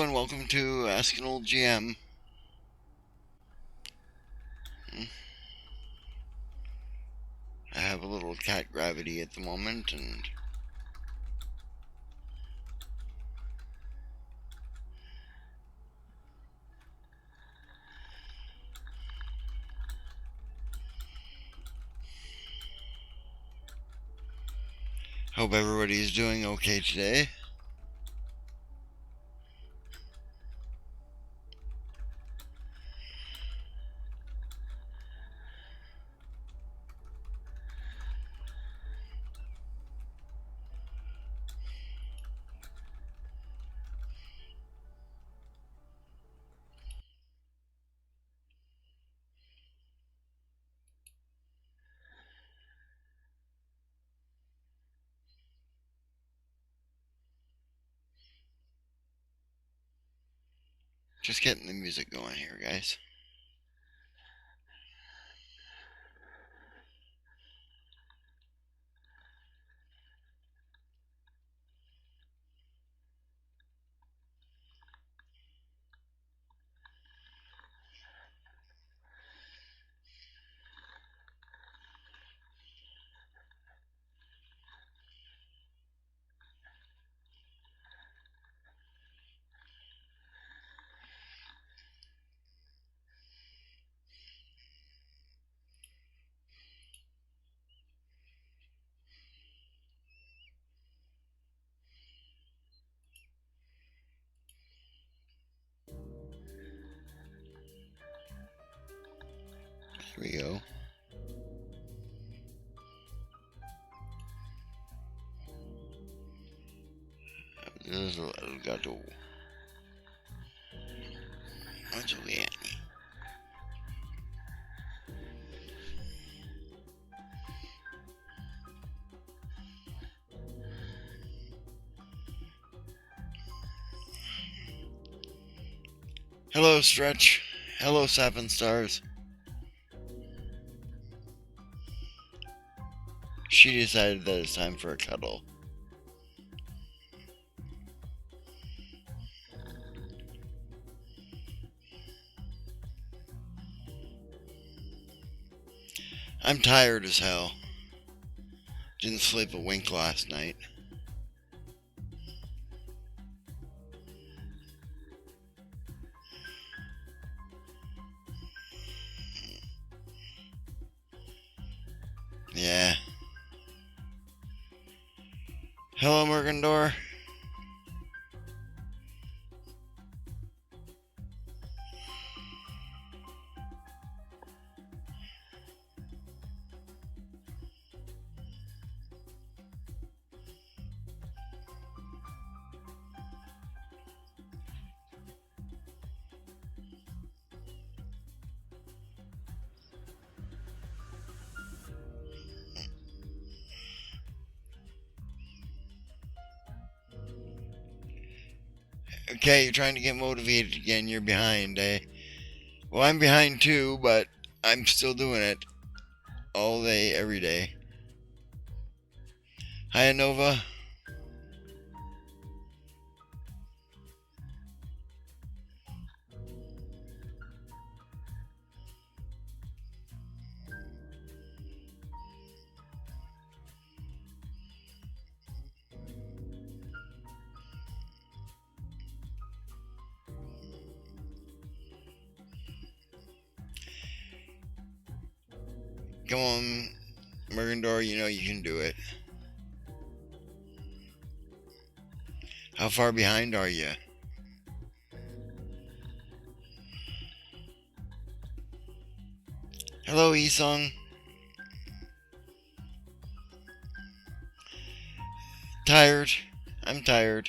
and welcome to Ask an Old GM. I have a little cat gravity at the moment, and hope everybody's doing okay today. Just getting the music going here, guys. Here we go. This is El Gato. What's we at? Hello, Stretch. Hello, Sappin Stars. She decided that it's time for a cuddle. I'm tired as hell. Didn't sleep a wink last night. Yeah. Hello, Mergendor. Okay, you're trying to get motivated again. You're behind, eh? Well, I'm behind too, but I'm still doing it all day, every day. Hi, Nova. Come on, Mergendor, you know you can do it. How far behind are you? Hello, Esong. Tired. I'm tired.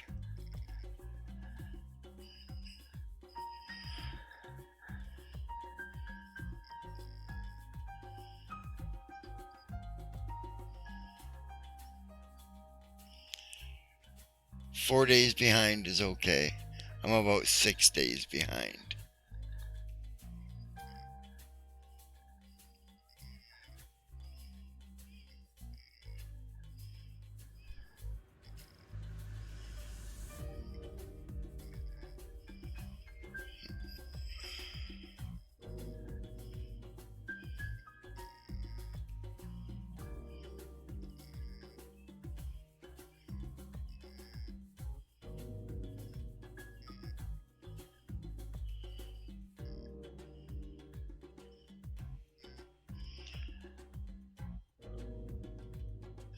Four days behind is okay. I'm about 6 days behind.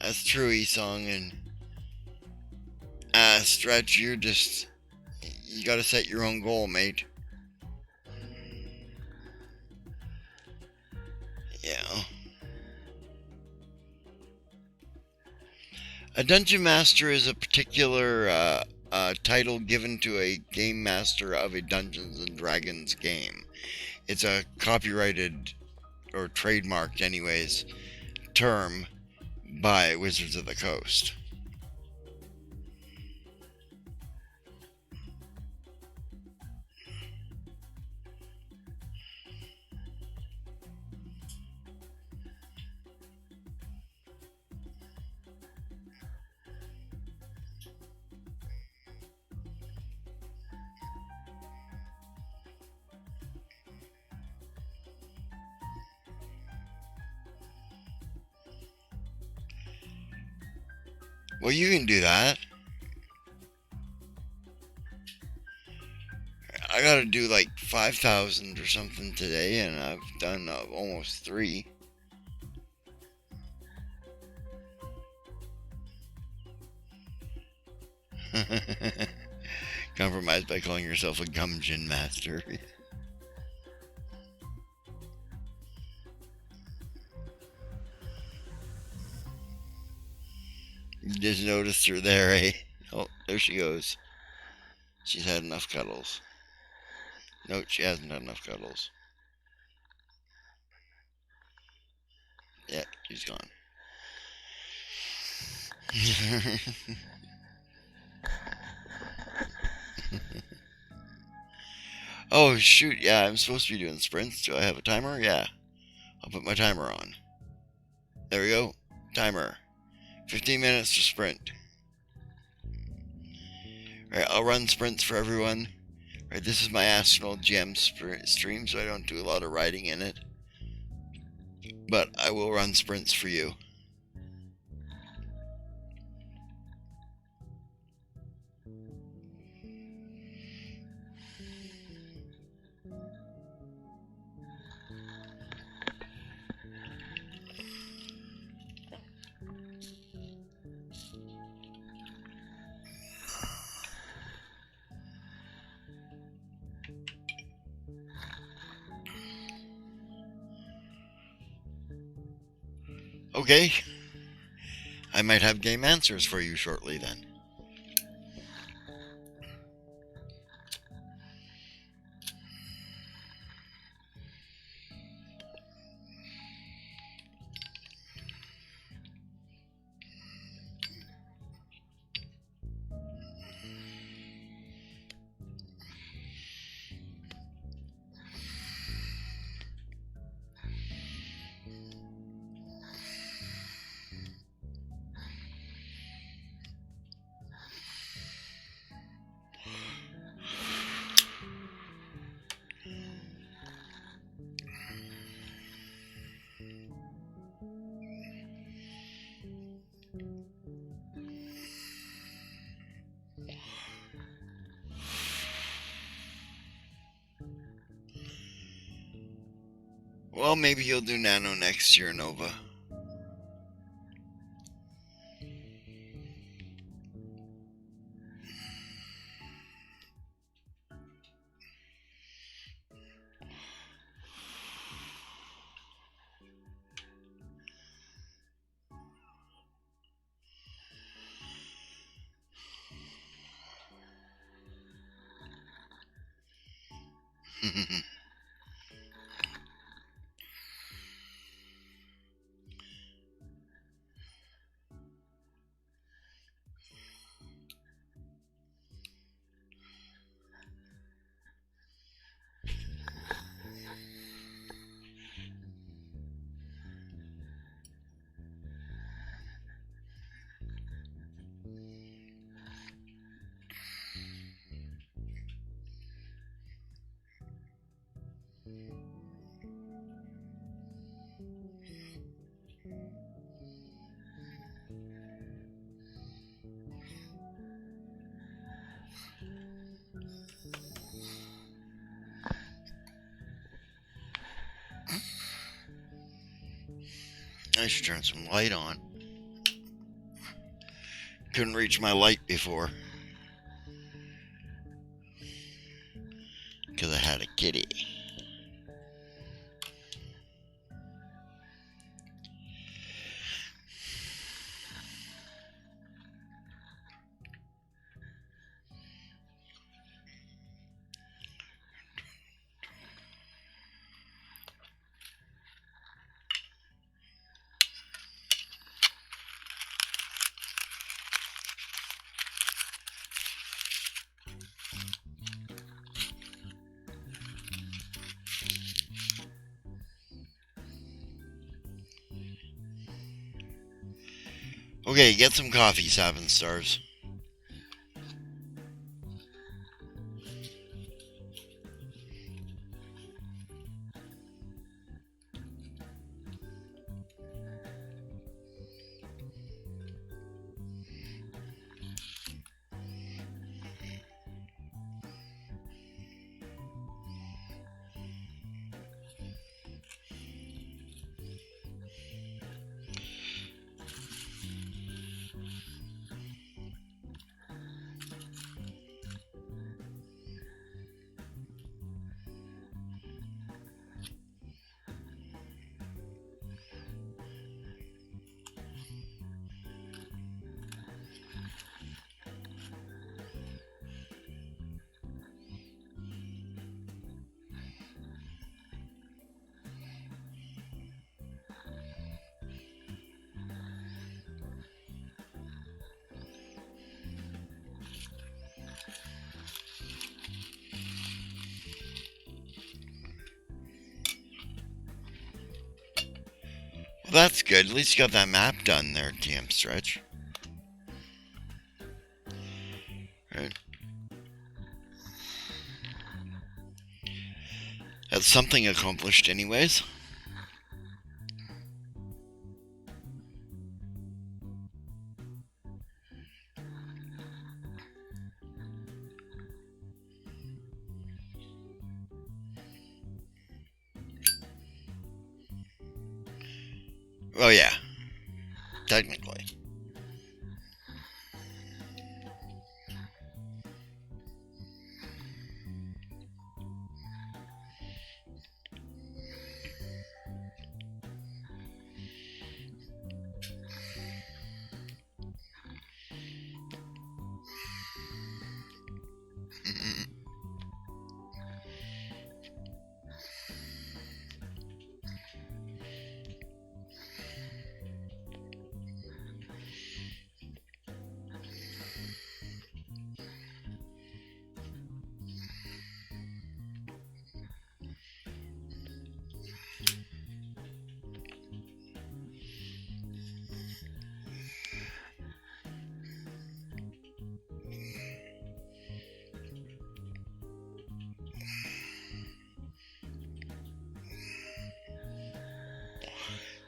That's true, E-Song, and Stretch, you gotta set your own goal, mate. Yeah. A Dungeon Master is a particular title given to a game master of a Dungeons and Dragons game. It's a copyrighted, or trademarked anyways, term by Wizards of the Coast. Well, you can do that. I gotta do like 5,000 or something today, and I've done almost 3. Compromise by calling yourself a Gumjin Master. You just noticed her there, eh? Oh, there she goes. She's had enough cuddles. No, she hasn't had enough cuddles. Yeah, she's gone. Oh, shoot, yeah, I'm supposed to be doing sprints. Do I have a timer? Yeah. I'll put my timer on. There we go. Timer. 15 minutes to sprint. Alright, I'll run sprints for everyone. Alright, this is my Astral Gem stream, so I don't do a lot of writing in it. But I will run sprints for you. Okay. I might have game answers for you shortly then. Well, maybe you'll do Nano next year, Nova. I should turn some light on. Couldn't reach my light before. Because I had a kitty. Okay, get some coffee, 7 stars. Well, that's good. At least you got that map done there, TM Stretch. Right. That's something accomplished anyways. Oh yeah, technically.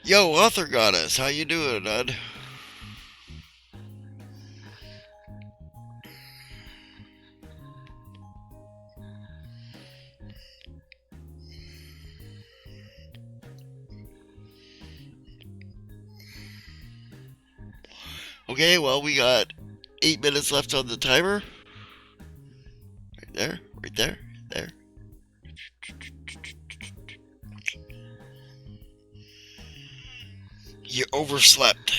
Yo, Author Goddess, how you doing, bud? Okay, well, we got 8 minutes left on the timer. Right there, right there, there. You overslept.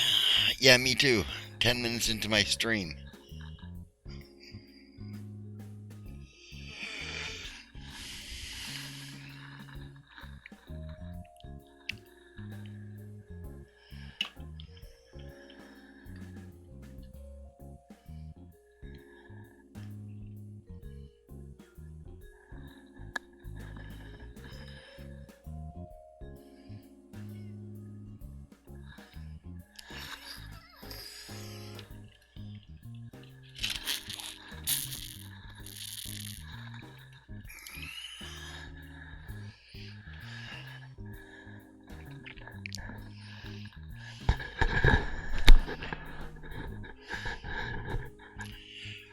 Yeah, me too. 10 minutes into my stream.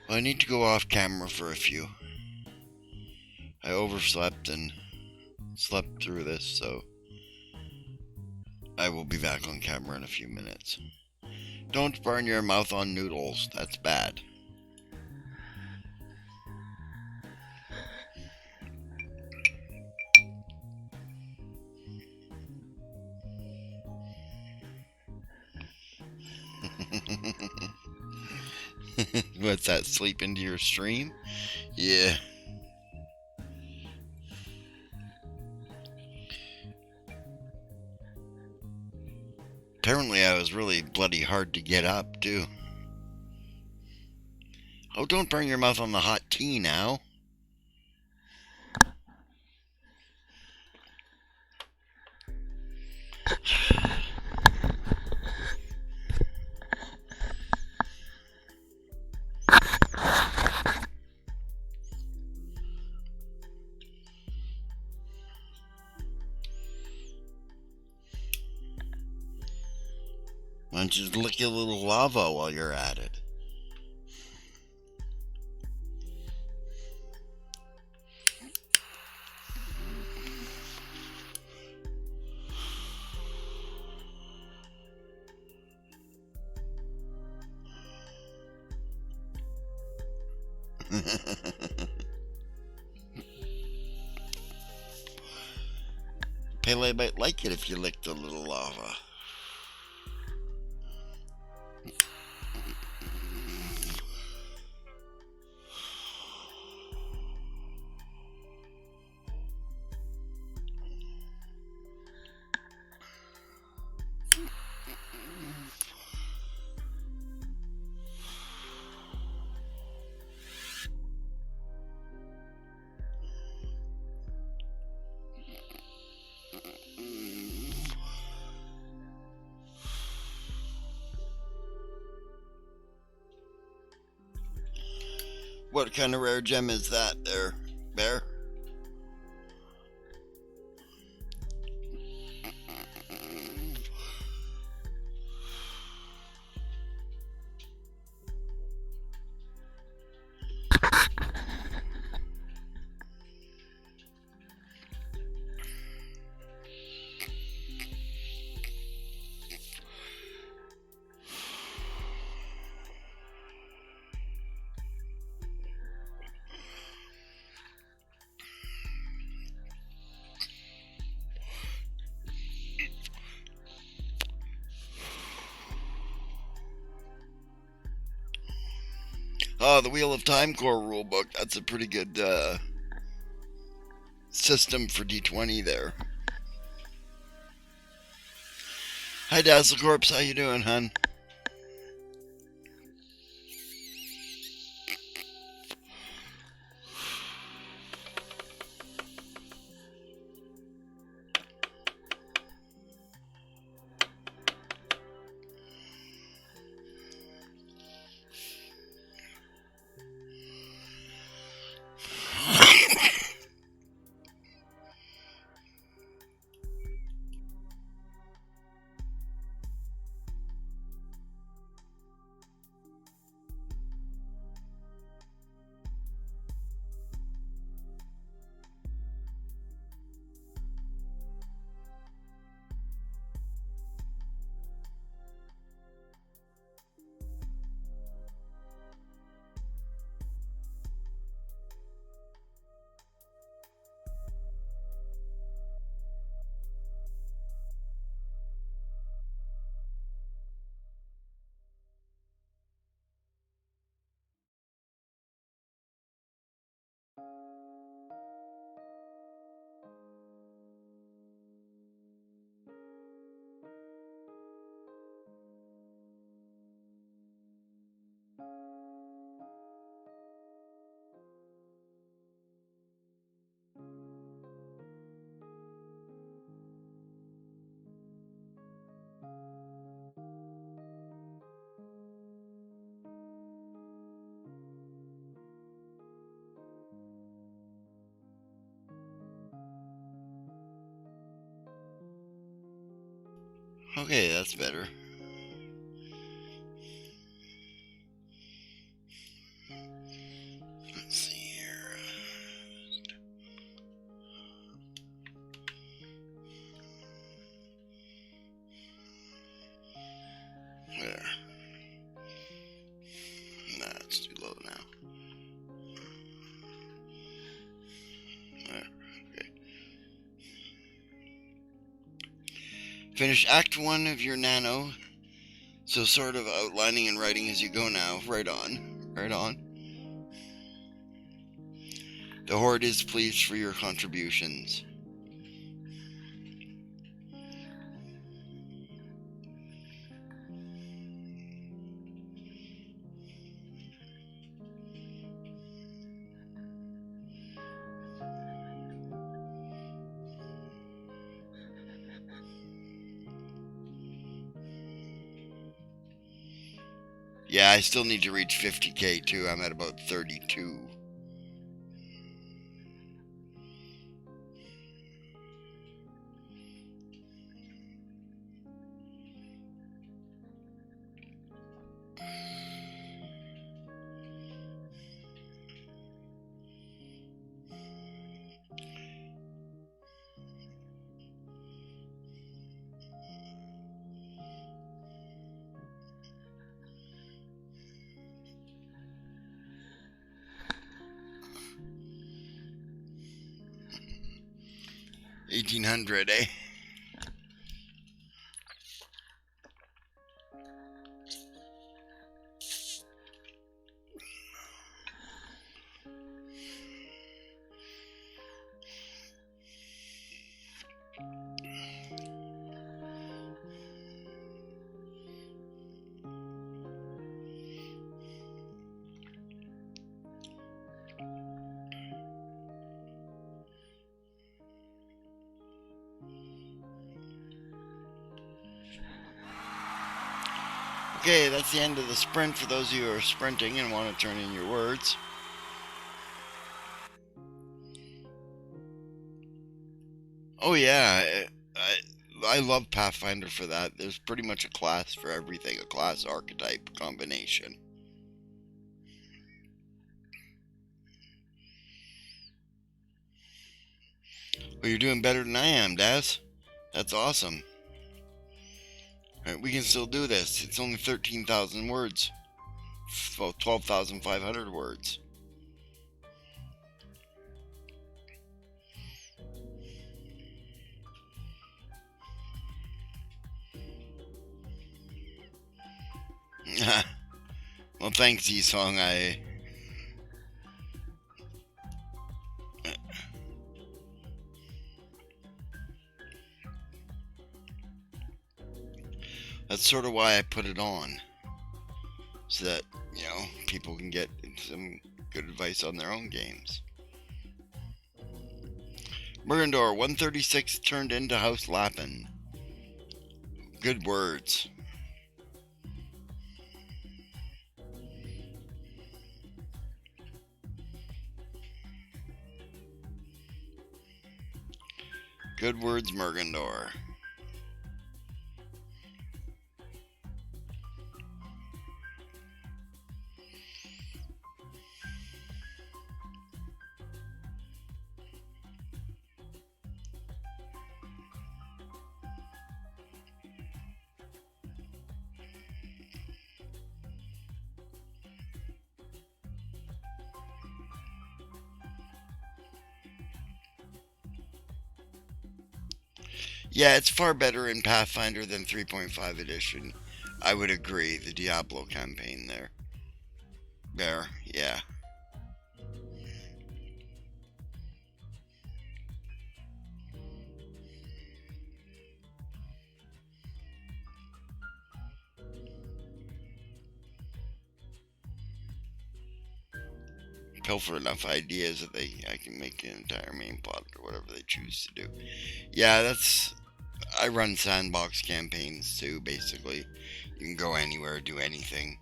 Well, I need to go off camera for a few. I overslept and slept through this, so I will be back on camera in a few minutes. Don't burn your mouth on noodles. That's bad. What's that? Sleep into your stream? Yeah. Apparently I was really bloody hard to get up, too. Oh, don't burn your mouth on the hot tea now. Why don't you lick a little lava while you're at it? Pele might like it if you licked a little lava. What kind of rare gem is that there, Bear? Oh, the Wheel of Time core rulebook. That's a pretty good system for D20 there. Hi, Dazzle Corpse. How you doing, hun? Okay, that's better. Let's see here. There. it's too low now. Okay. Finish Act 1 of your nano. So sort of outlining and writing as you go now. Right on. Right on. The Horde is pleased for your contributions. Yeah, I still need to reach 50k too. I'm at about 32. $1,800, eh? Okay, that's the end of the sprint for those of you who are sprinting and want to turn in your words. Oh yeah, I love Pathfinder for that. There's pretty much a class for everything, a class archetype combination. Well, you're doing better than I am, Daz. That's awesome. All right, we can still do this. It's only 13,000 words. Well, 12,500 words. Well, thanks, Z-Song. That's sort of why I put it on. So that, people can get some good advice on their own games. Murgendor, 136 turned into House Lappin. Good words. Good words, Murgendor. Yeah, it's far better in Pathfinder than 3.5 edition. I would agree. The Diablo campaign there. Yeah. Pilfer enough ideas that I can make an entire main plot or whatever they choose to do. Yeah, I run sandbox campaigns too, basically. You can go anywhere, do anything.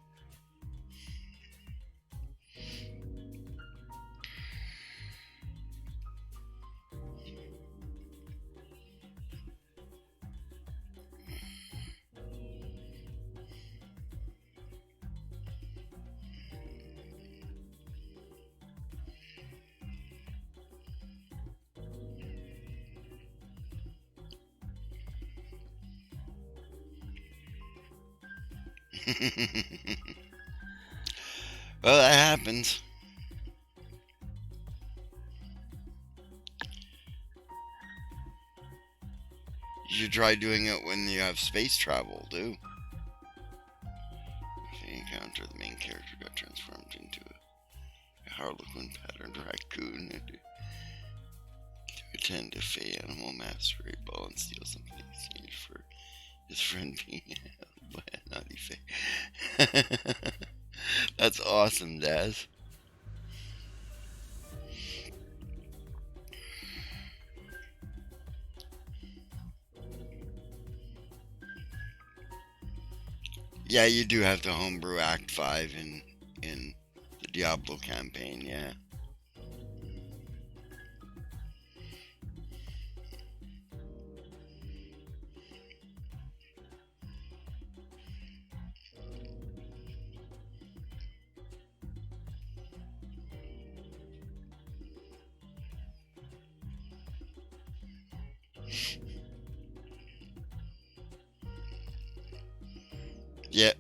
Well, that happens. You should try doing it when you have space travel, too. If you encounter the main character got transformed into a harlequin patterned raccoon to attend a fey animal masquerade ball and steal something in exchange for his friend being held by a naughty fey. That's awesome, Daz. Yeah, you do have to homebrew Act 5 in the Diablo campaign, yeah. Yeah.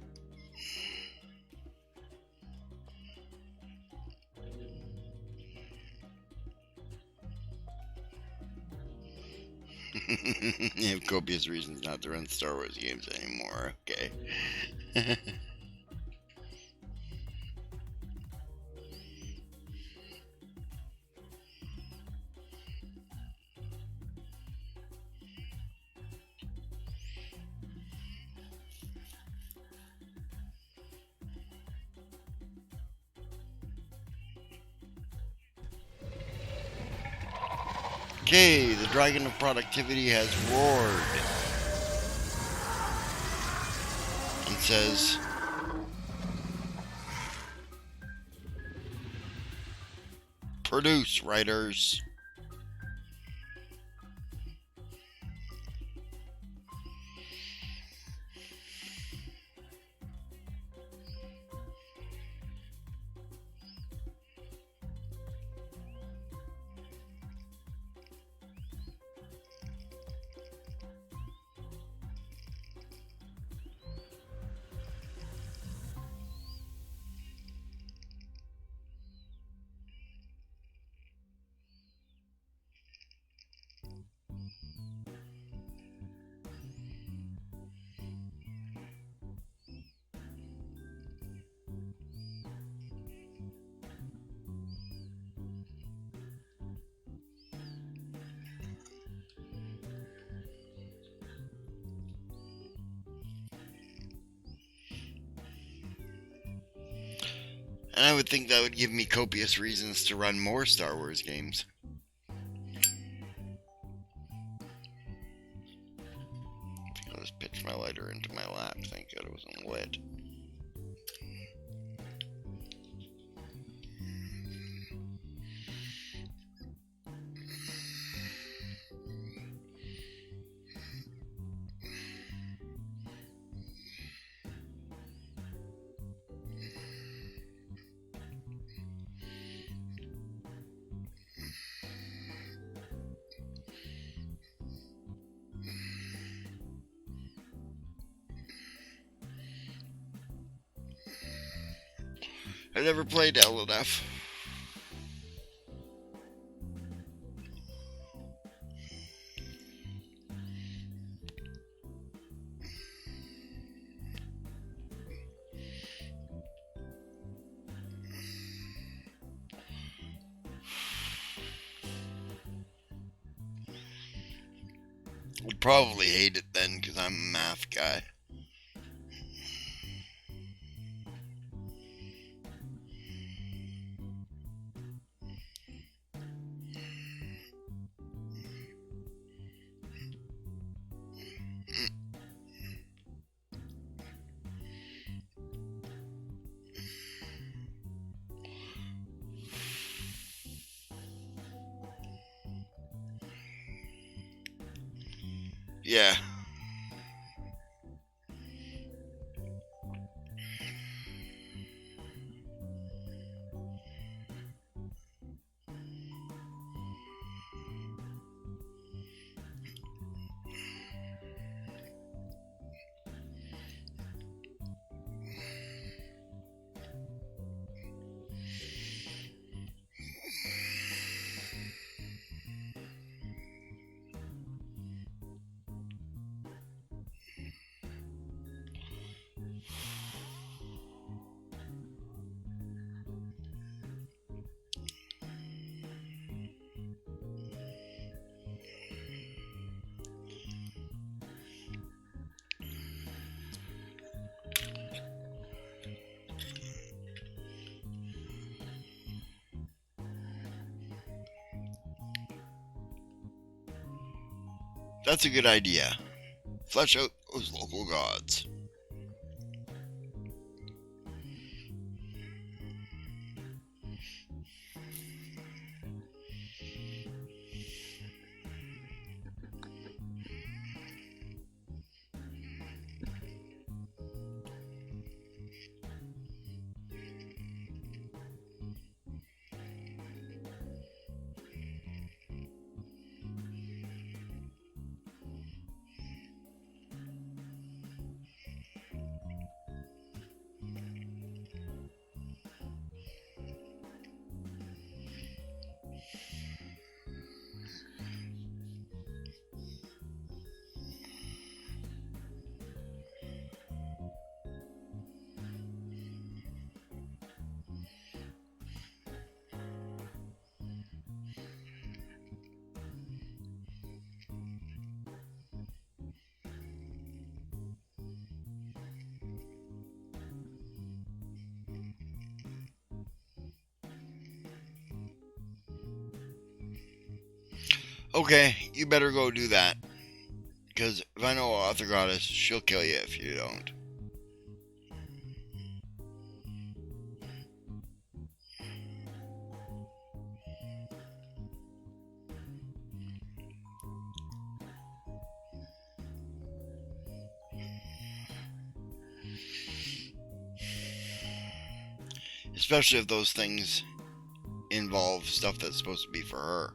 You have copious reasons not to run Star Wars games anymore, okay. Okay, the Dragon of Productivity has roared and says, produce, writers. And I would think that would give me copious reasons to run more Star Wars games. I'll just pitch my lighter into my lap. Thank God it wasn't lit. I never played LNF. Would probably hate it then because I'm a math guy. Yeah. That's a good idea. Flesh out those local gods. Okay, you better go do that. Because if I know Author Goddess, she'll kill you if you don't. Especially if those things involve stuff that's supposed to be for her.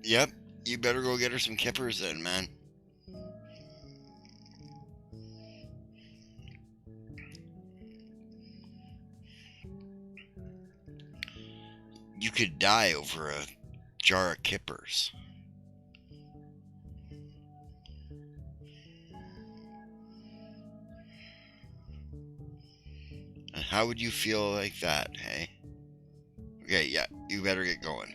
Yep, you better go get her some kippers then, man. You could die over a jar of kippers. And how would you feel like that, hey? Okay, yeah, you better get going.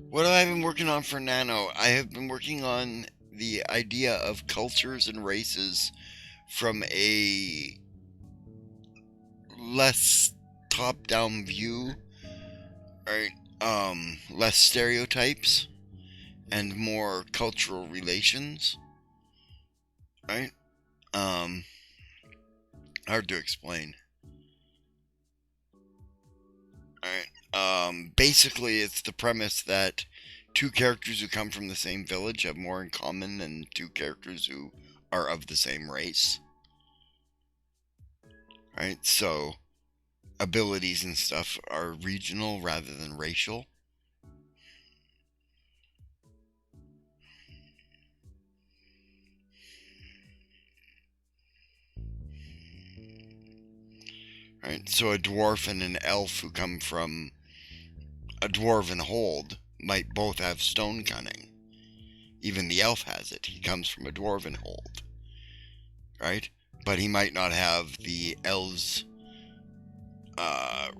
What have I been working on for Nano? I have been working on the idea of cultures and races from a less top-down view, right? Less stereotypes and more cultural relations, right? Um, Hard to explain. Alright. Basically, it's the premise that two characters who come from the same village have more in common than two characters who are of the same race. Right? So, abilities and stuff are regional rather than racial. Right? So, a dwarf and an elf who come from a dwarven hold might both have stone cunning. Even the elf has it. He comes from a dwarven hold. Right? But he might not have the elves'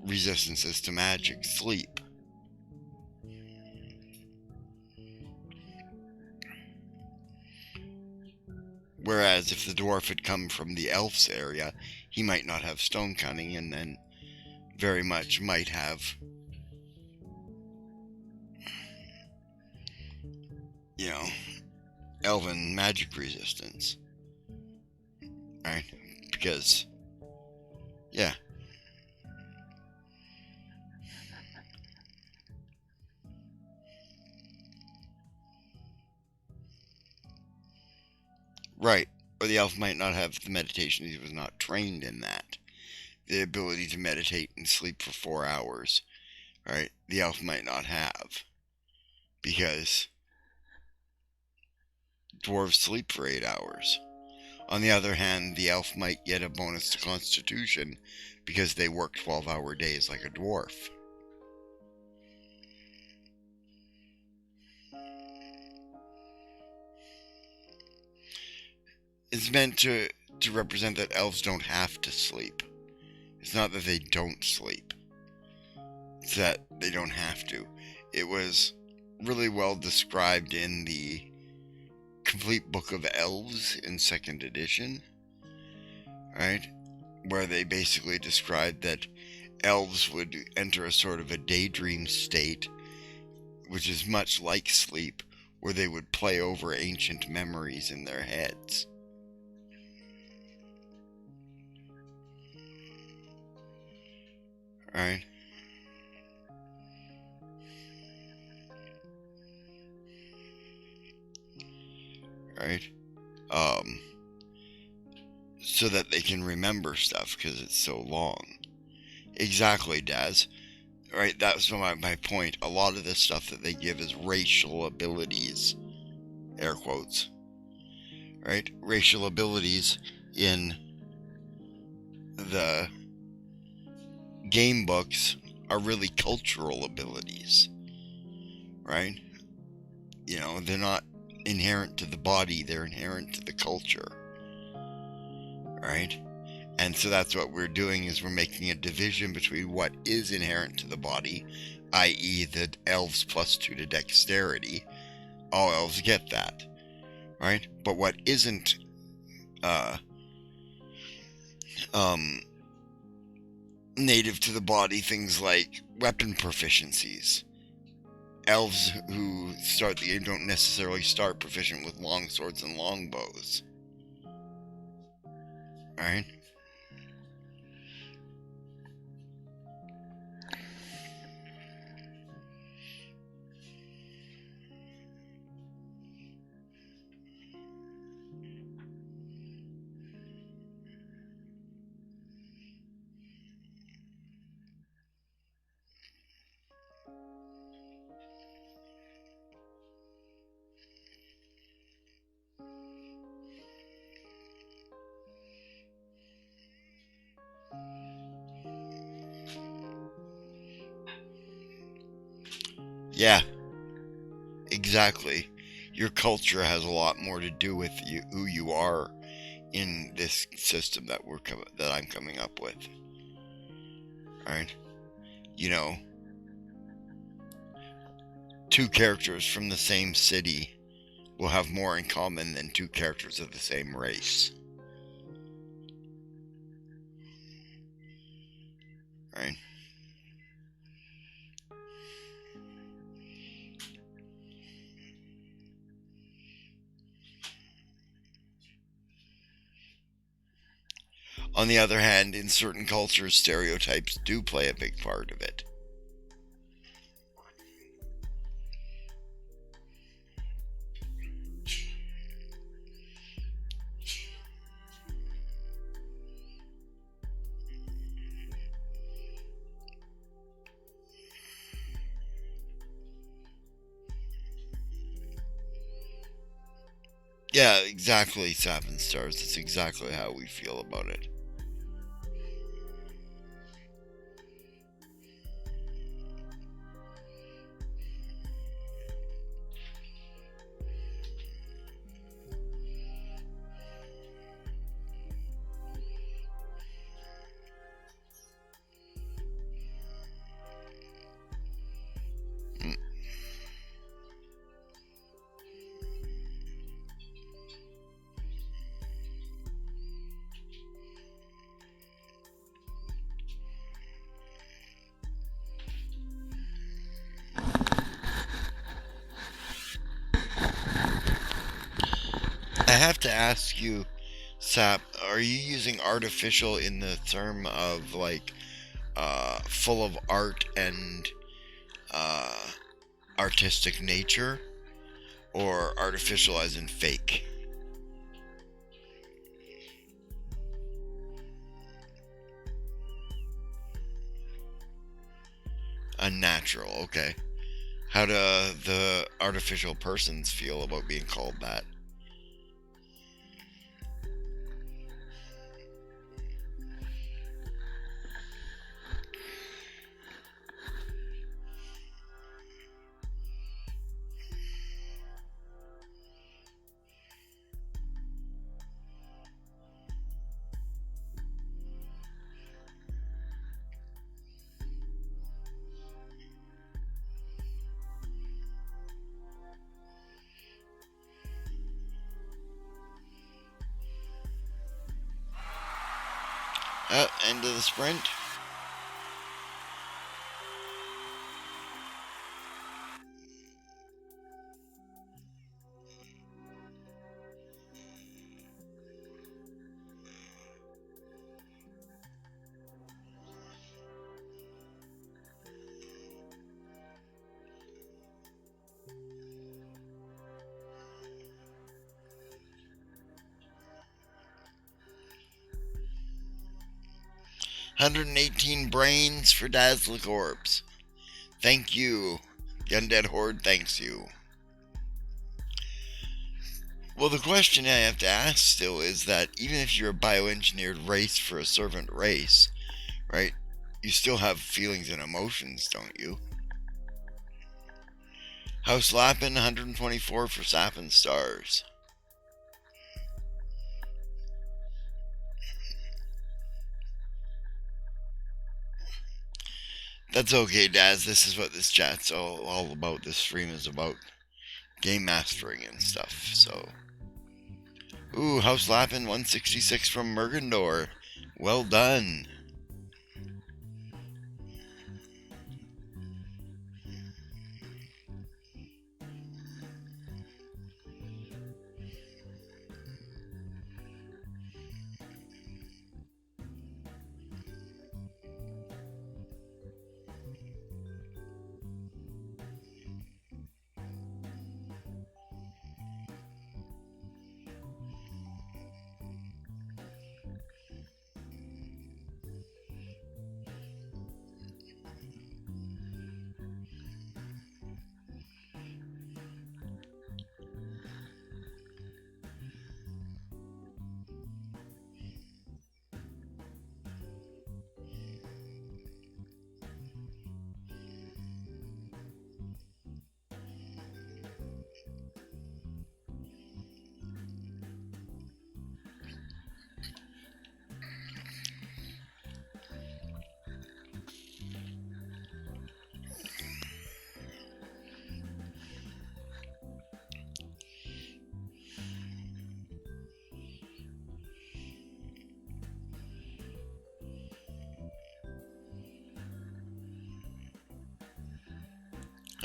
resistances to magic sleep. Whereas if the dwarf had come from the elf's area, he might not have stone cunning, and then very much might have, you know, elven magic resistance. Right? Because, yeah. Right. Or the elf might not have the meditation. He was not trained in that. The ability to meditate and sleep for 4 hours. Right? The elf might not have. Because dwarves sleep for 8 hours. On the other hand, the elf might get a bonus to constitution because they work 12-hour days like a dwarf. It's meant to represent that elves don't have to sleep. It's not that they don't sleep. It's that they don't have to. It was really well described in the Complete Book of Elves in 2nd edition, right? Where they basically described that elves would enter a sort of a daydream state, which is much like sleep, where they would play over ancient memories in their heads. Right? Right? So that they can remember stuff because it's so long. Exactly, Daz. Right? That's my point. A lot of the stuff that they give is racial abilities. Air quotes. Right? Racial abilities in the game books are really cultural abilities. Right? You know, they're not inherent to the body, they're inherent to the culture. Right? And so that's what we're doing, is we're making a division between what is inherent to the body, i.e. the elves +2 to dexterity. All elves get that. Right? But what isn't native to the body, things like weapon proficiencies. Elves who start the game don't necessarily start proficient with long swords and longbows. Right? Yeah, exactly. Your culture has a lot more to do with you, who you are in this system that I'm coming up with. Right? You know, 2 characters from the same city will have more in common than 2 characters of the same race. Right? On the other hand, in certain cultures, stereotypes do play a big part of it. Yeah, exactly, Seven Stars. That's exactly how we feel about it. I have to ask you, Sap, are you using artificial in the term of like full of art and uh, artistic nature, or artificial as in fake? Unnatural, okay. How do the artificial persons feel about being called that? End of the sprint. 118 brains for Dazzlecorpse. Thank you. The Undead Horde thanks you. Well, the question I have to ask still is that even if you're a bioengineered race for a servant race, right, you still have feelings and emotions, don't you? House Lappin, 124 for Sappin Stars. That's okay, Daz. This is what this chat's all about. This stream is about game mastering and stuff, so. Ooh, House Lappin, 166 from Mergendor. Well done.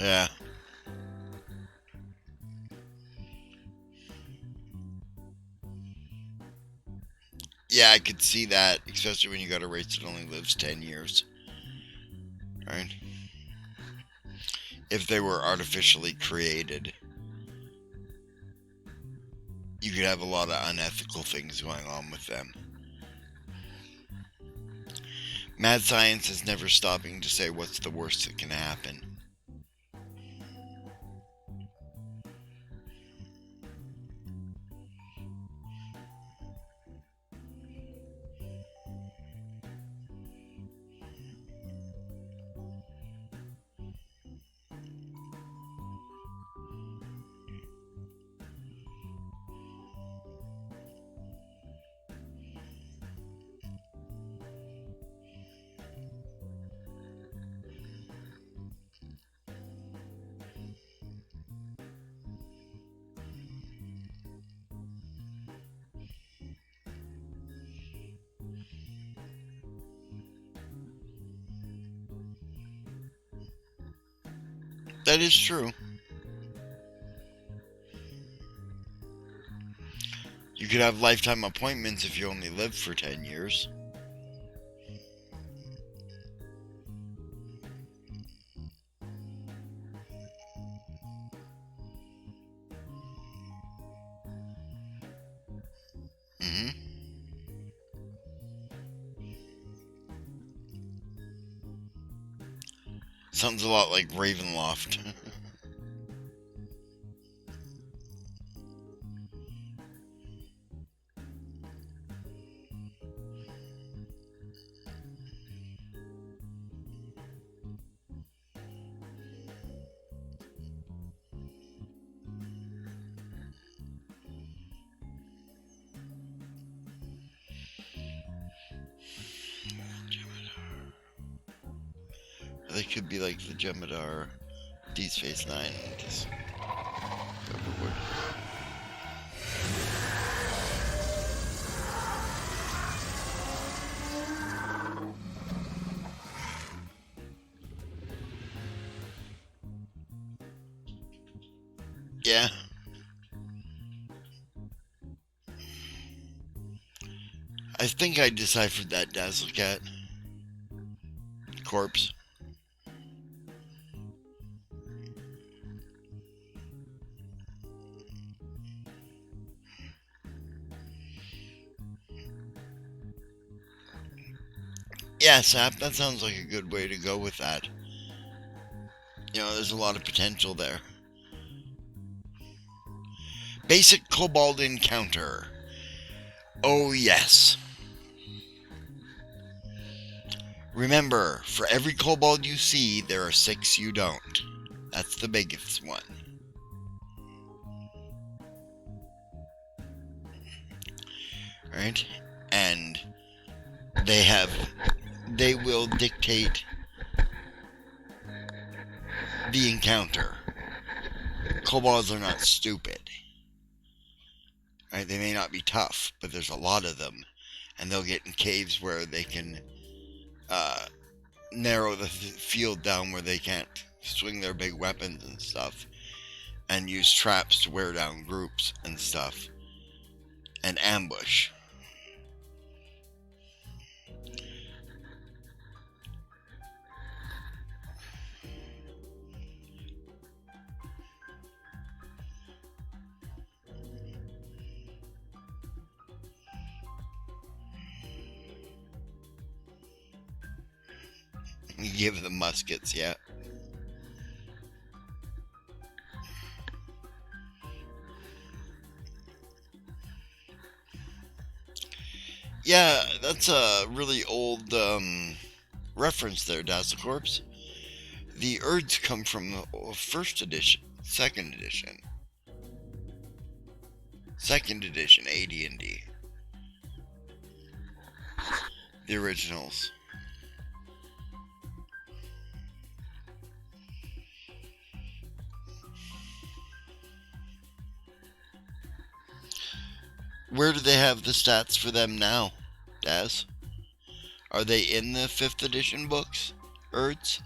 Yeah. Yeah, I could see that, especially when you got a race that only lives 10 years. Right? If they were artificially created, you could have a lot of unethical things going on with them. Mad science is never stopping to say what's the worst that can happen. That is true. You could have lifetime appointments if you only live for 10 years. Mm-hmm. Sounds a lot like Ravenloft. They could be like the Jemadar, Deep Space Nine, just overboard. Yeah. I think I deciphered that Dazzlecat corpse. Yeah, Sap, that sounds like a good way to go with that. You know, there's a lot of potential there. Basic Kobold encounter. Oh, yes. Remember, for every kobold you see, there are 6 you don't. That's the biggest one. Right? And they will dictate the encounter. Kobolds are not stupid. Right? They may not be tough, but there's a lot of them. And they'll get in caves where they can narrow the field down where they can't swing their big weapons and stuff. And use traps to wear down groups and stuff. And ambush. Give them muskets, yeah. Yeah, that's a really old reference there, Dazzlecorpse. The Urds come from first edition, second edition. Second edition AD&D. The originals. Where do they have the stats for them now, Daz? Are they in the 5th edition books, Urds?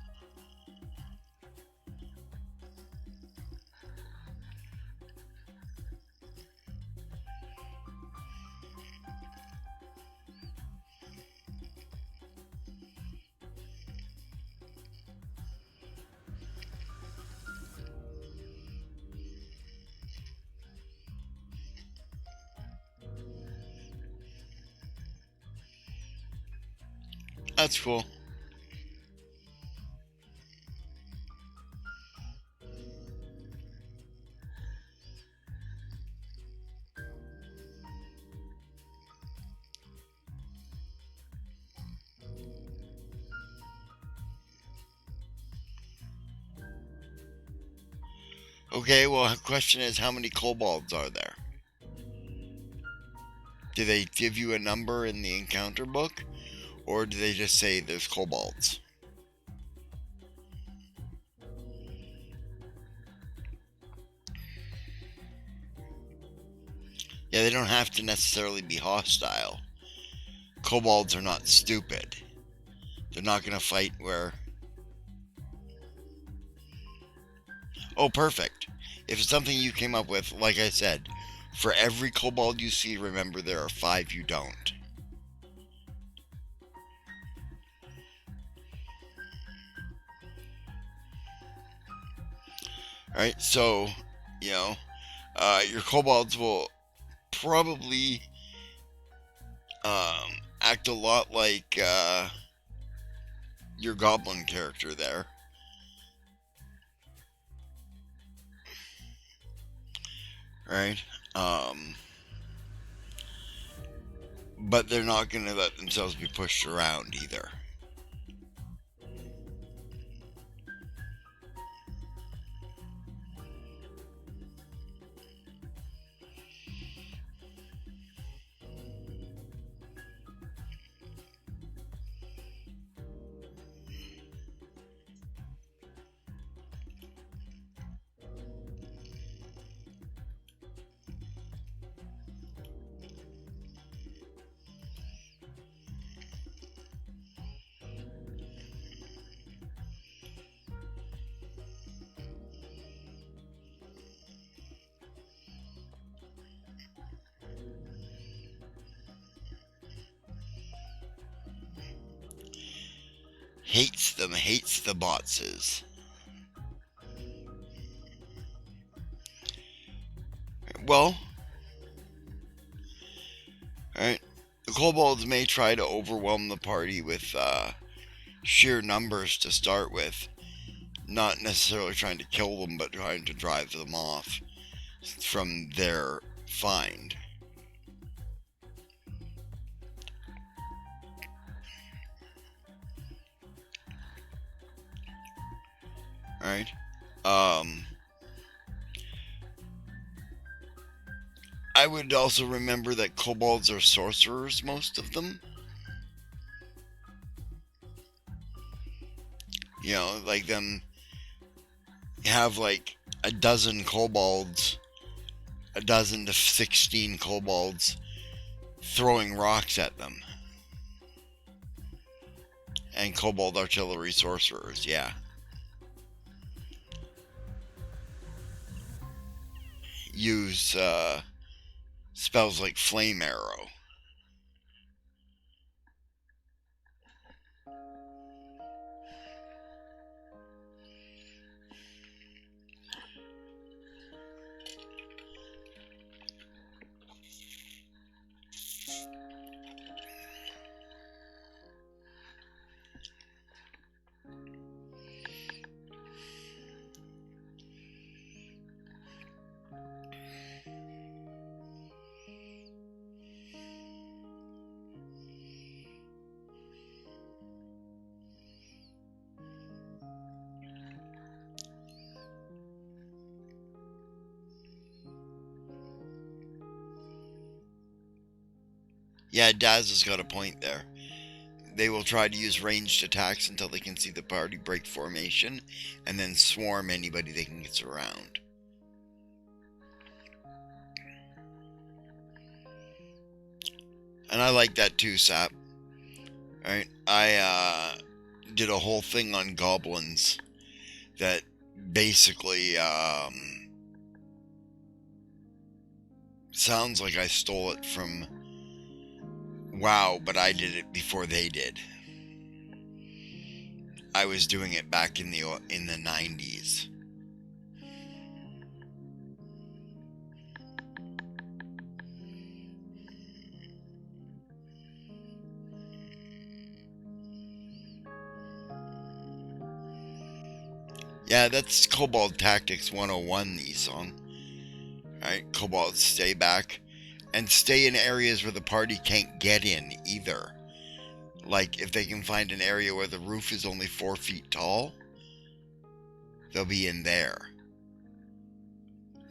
That's cool. Okay, well, the question is, how many kobolds are there? Do they give you a number in the encounter book? Or do they just say there's kobolds? Yeah, they don't have to necessarily be hostile. Kobolds are not stupid. They're not going to fight where... Oh, perfect. If it's something you came up with, like I said, For every kobold you see, remember there are 5 you don't. Alright, so, you know, your kobolds will probably act a lot like your goblin character there. Right? But they're not going to let themselves be pushed around either. Hates them, hates the botses. Well, alright, the kobolds may try to overwhelm the party with sheer numbers to start with, not necessarily trying to kill them, but trying to drive them off from their find. Alright? I would also remember that kobolds are sorcerers, most of them. You know, like them have like a dozen kobolds, a dozen to 16 kobolds throwing rocks at them. And kobold artillery sorcerers, yeah. Use spells like Flame Arrow. Yeah, Daz has got a point there. They will try to use ranged attacks until they can see the party break formation, and then swarm anybody they can get around. And I like that too, Sap. Alright, I did a whole thing on goblins that basically sounds like I stole it from WoW, but I did it before they did. I was doing it back in the 90s. Yeah, that's Kobold Tactics 101, the song. Alright, kobolds stay back and stay in areas where the party can't get in either. Like, if they can find an area where the roof is only 4 feet tall, they'll be in there.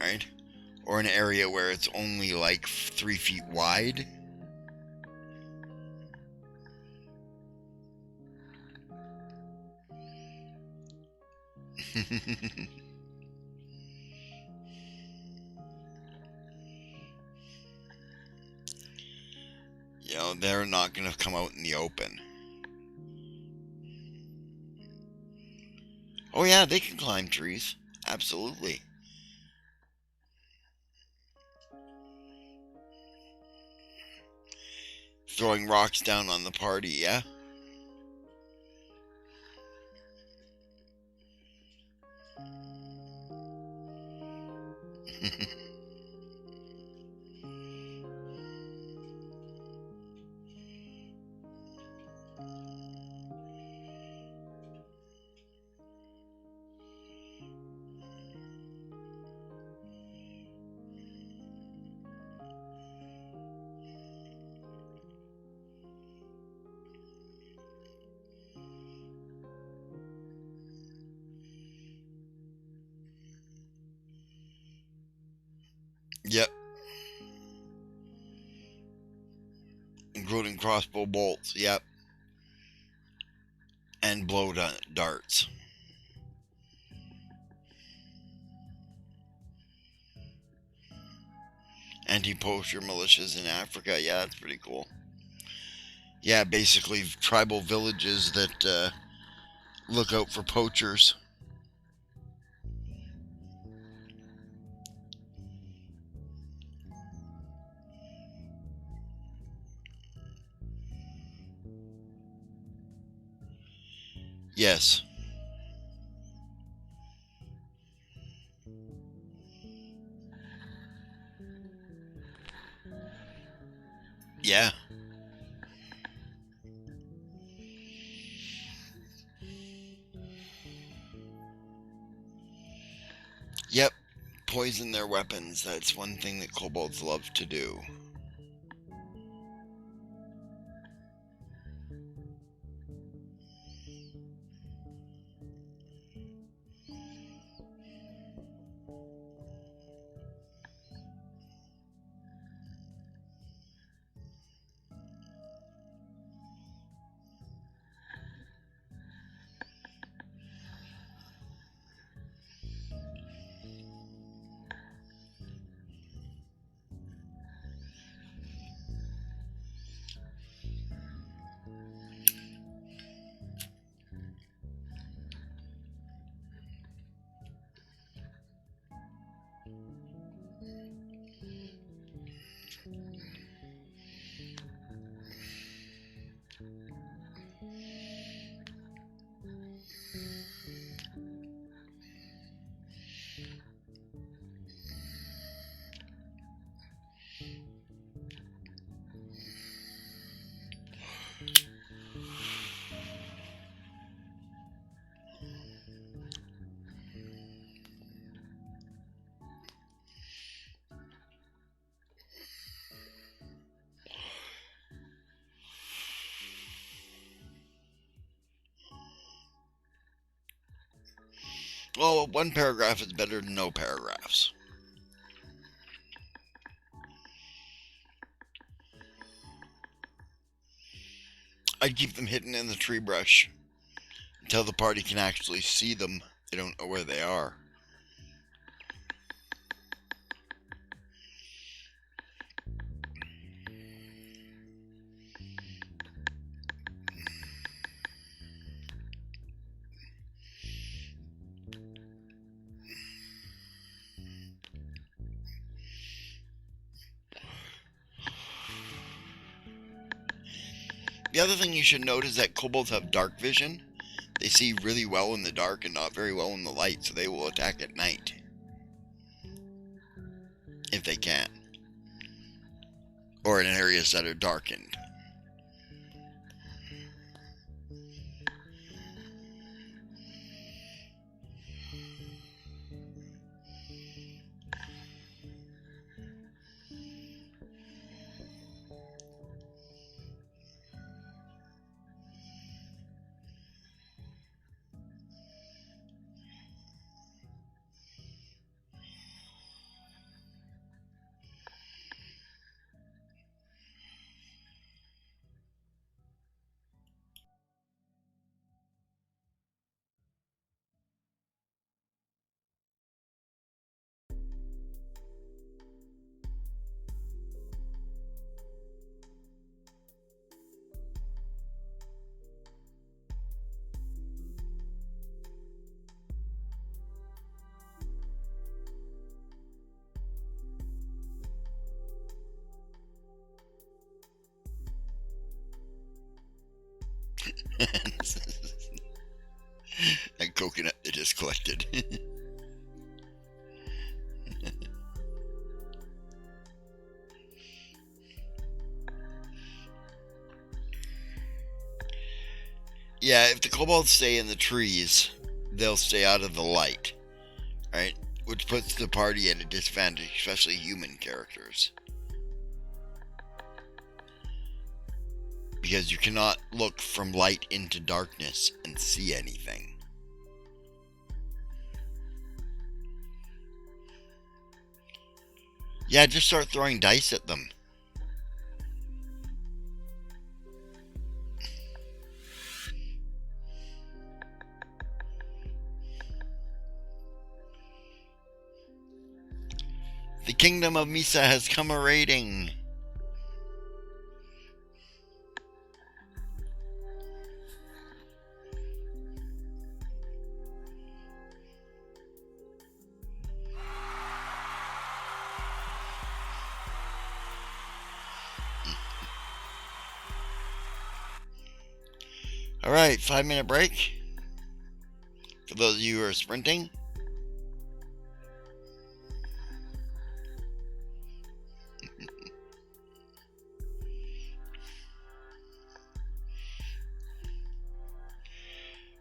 Right? Or an area where it's only like 3 feet wide. You know, they're not going to come out in the open. Oh yeah, they can climb trees. Absolutely. throwing rocks down on the party, yeah? Yep. Including crossbow bolts, yep. And blow darts. Anti-poacher militias in Africa, yeah, that's pretty cool. Yeah, basically tribal villages that look out for poachers. Yes. Yeah. Yep. Poison their weapons. That's one thing that kobolds love to do. Well, one paragraph is better than no paragraphs. I'd keep them hidden in the tree brush until the party can actually see them. They don't know where they are. The other thing you should note is that kobolds have dark vision. They see really well in the dark and not very well in the light, so they will attack at night. If they can. Or in areas that are darkened. And coconut they just collected. Yeah, if the kobolds stay in the trees, they'll stay out of the light, right? Which puts the party at a disadvantage, especially human characters. Because you cannot look from light into darkness and see anything. Yeah, just start throwing dice at them. The kingdom of Misa has come a raiding. Alright, 5-minute break. For those of you who are sprinting.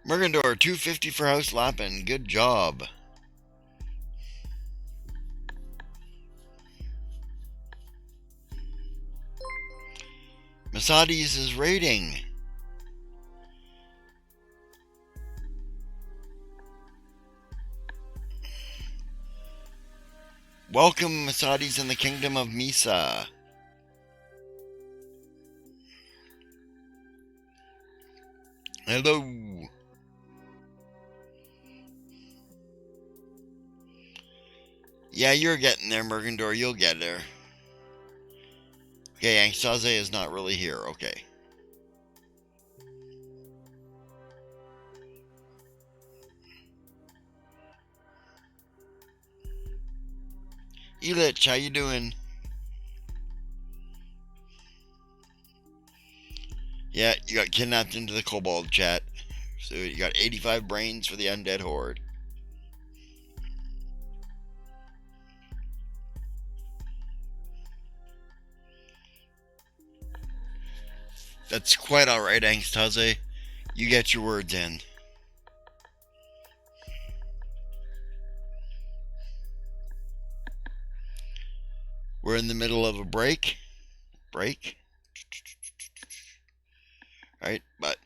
Mergendor, 250 for House Lappin. Good job. Masades is raiding. Welcome, Masades, in the kingdom of Misa. Hello. Yeah, you're getting there, Mergendor. You'll get there. Okay, Angstaze is not really here. Okay. Elich, how you doing? Yeah, you got kidnapped into the kobold chat. So you got 85 brains for the undead horde. That's quite alright, Angstaze. You get your words in. We're in the middle of a break. Right, but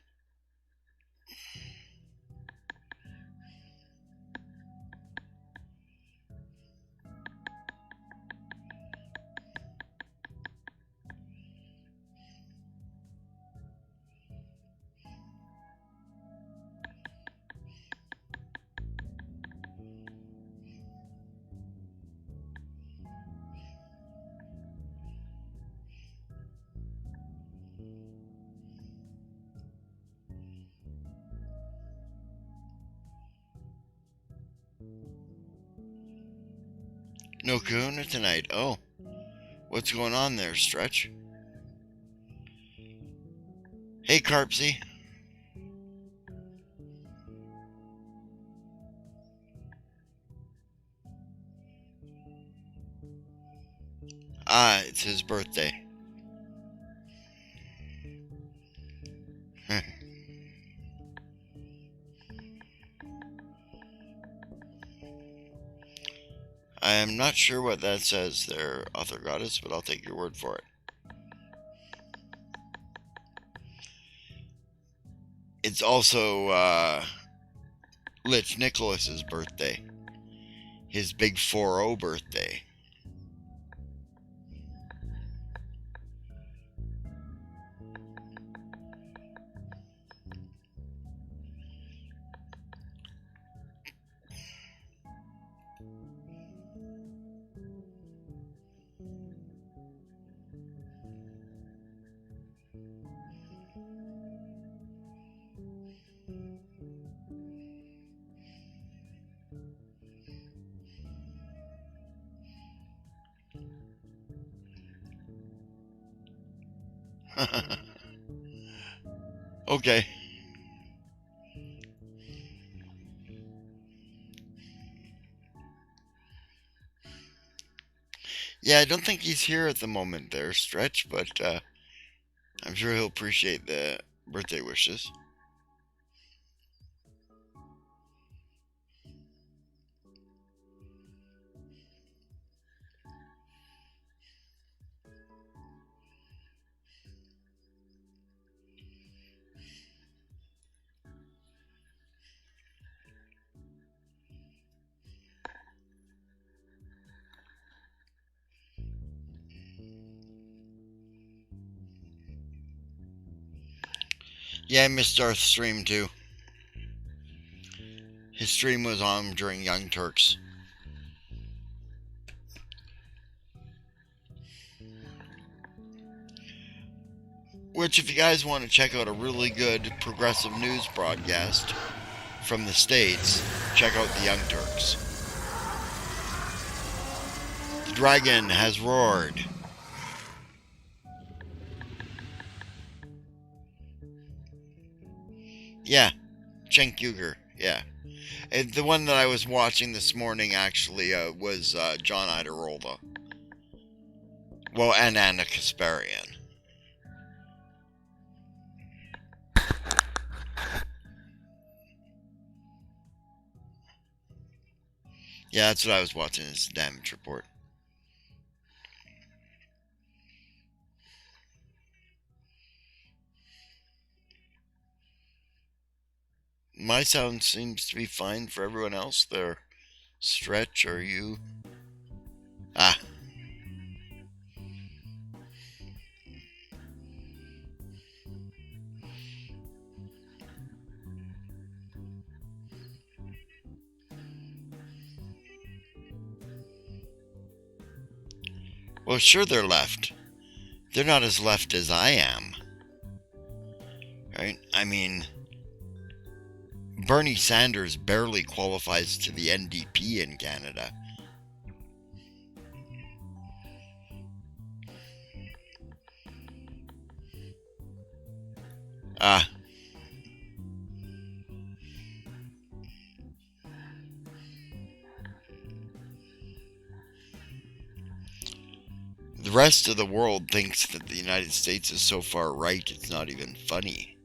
no kahuna tonight. Oh, what's going on there, Stretch? Hey, Carpsy. Ah, it's his birthday. I am not sure what that says there, Author Goddess, but I'll take your word for it. It's also Lich Nicholas's birthday. His big 4-0 birthday. Okay. Yeah, I don't think he's here at the moment there, Stretch, but I'm sure he'll appreciate the birthday wishes. Yeah, I missed Darth's stream too. His stream was on during Young Turks. Which, if you guys want to check out a really good progressive news broadcast from the States, check out the Young Turks. The dragon has roared. Yeah, Cenk Uygur, yeah. And the one that I was watching this morning actually was John Idarola. Well, and Anna Kasparian. Yeah, that's what I was watching, is the damage report. My sound seems to be fine for everyone else there. Stretch, are you? Ah. Well, sure they're left. They're not as left as I am. Right? I mean, Bernie Sanders barely qualifies to the NDP in Canada. Ah. The rest of the world thinks that the United States is so far right it's not even funny.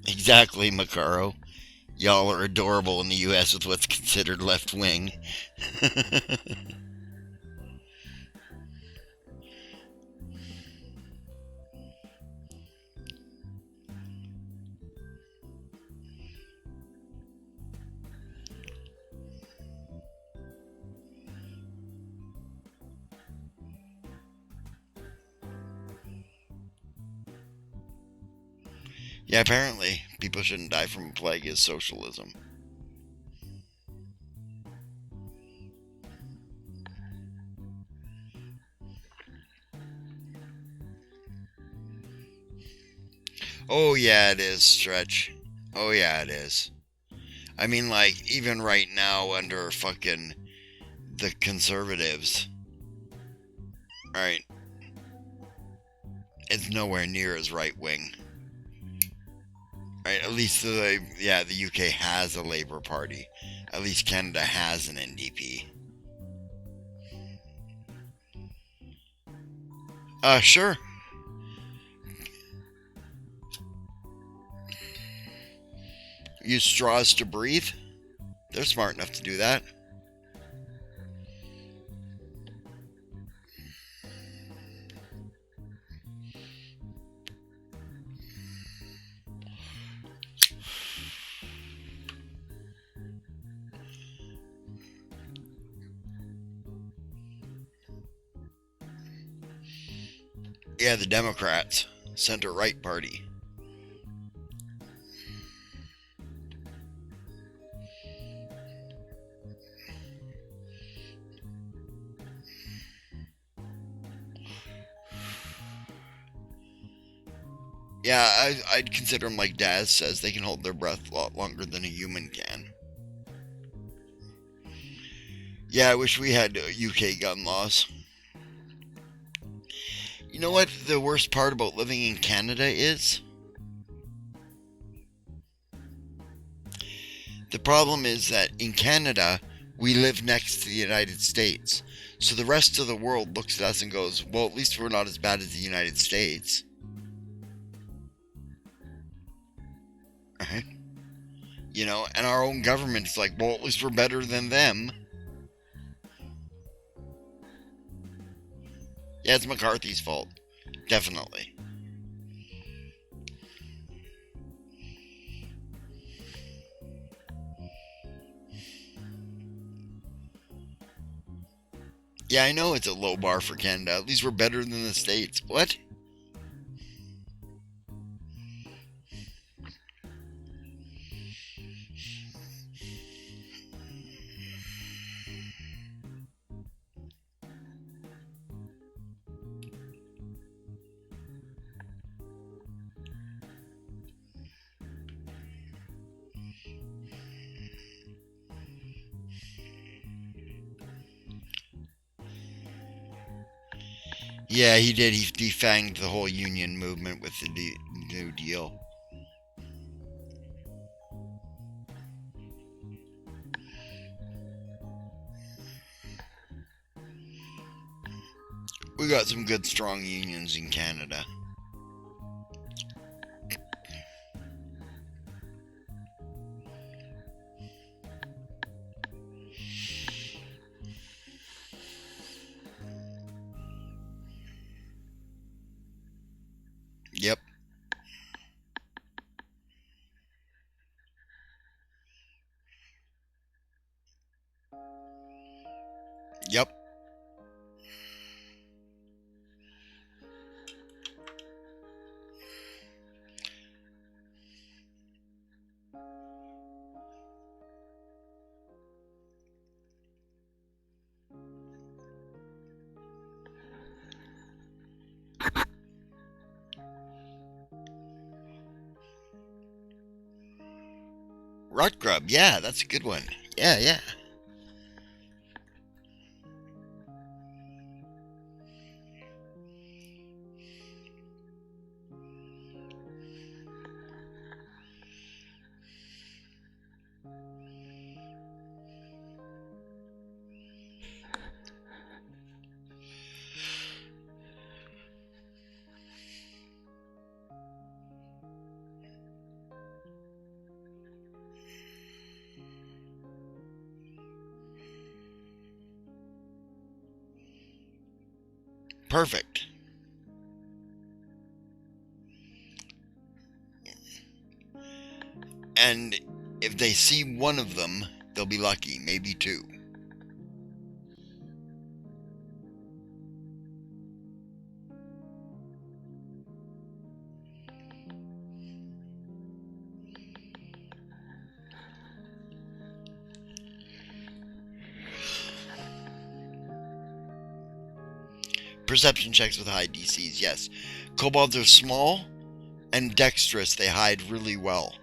Exactly, Macaro. Y'all are adorable in the US with what's considered left wing. Yeah, apparently, people shouldn't die from a plague is socialism. Oh, yeah, it is, Stretch. Oh, yeah, it is. I mean, like, even right now, under fucking the conservatives, right, it's nowhere near as right wing. Right, at least the UK has a Labour Party. At least Canada has an NDP. Sure. Use straws to breathe. They're smart enough to do that. Yeah, the Democrats, center-right party. Yeah, I'd consider them like Daz says, they can hold their breath a lot longer than a human can. Yeah, I wish we had UK gun laws. You know what the worst part about living in Canada is? The problem is that in Canada, we live next to the United States. So the rest of the world looks at us and goes, well, at least we're not as bad as the United States. Right? You know, and our own government's like, well, at least we're better than them. Yeah, it's McCarthy's fault. Definitely. Yeah, I know it's a low bar for Canada. At least we're better than the States. What? Yeah, he did. He defanged the whole union movement with the New Deal. We got some good, strong unions in Canada. Yep. Yep. Rut grub. Yeah, that's a good one. Yeah, yeah. Perfect. And if they see one of them, they'll be lucky. Maybe two. Perception checks with high DCs, yes. Kobolds are small and dexterous. They hide really well.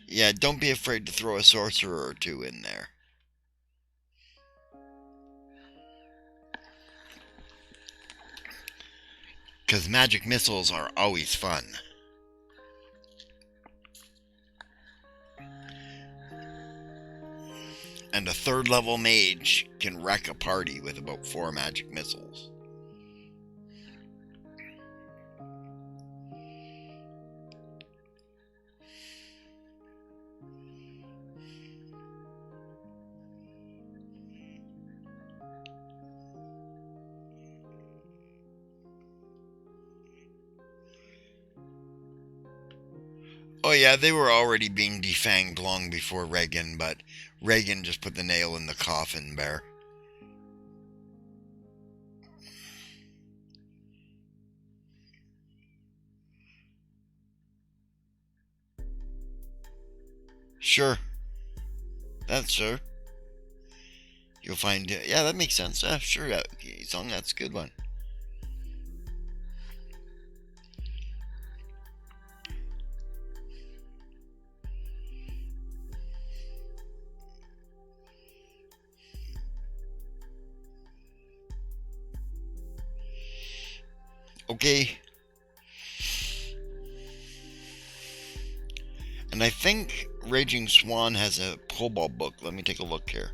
Yeah, don't be afraid to throw a sorcerer or two in there. Because magic missiles are always fun. And a third level mage can wreck a party with about 4 magic missiles. Oh yeah, they were already being defanged long before Reagan, but Reagan just put the nail in the coffin there. Sure. That's sure. You'll find it. Yeah, that makes sense. Sure. Song, that's a good one. Okay. And I think Raging Swan has a Cobalt book. Let me take a look here.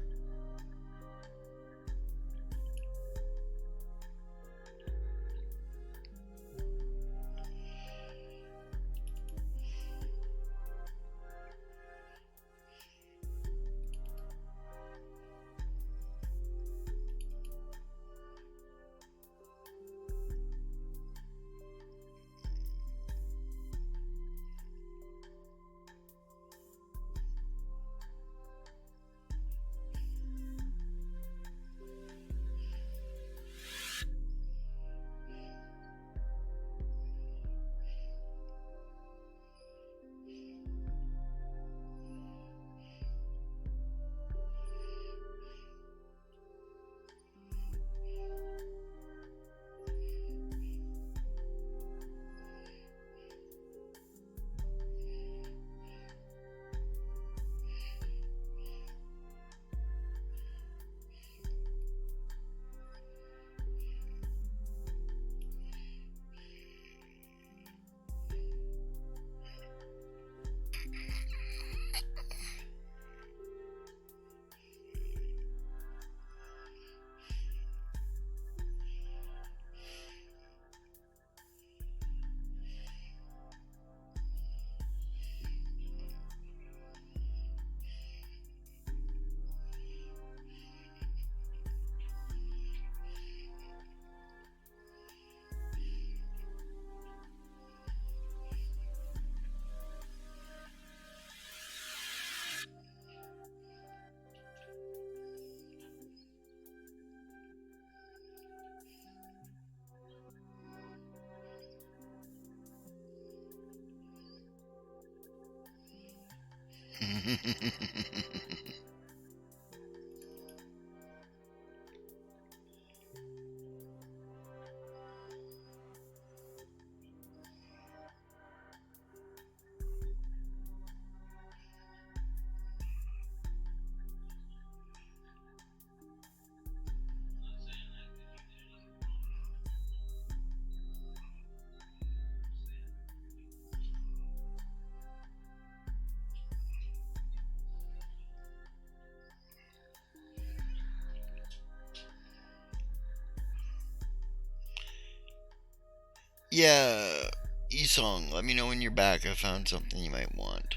Yeah, Esong, let me know when you're back. I found something you might want.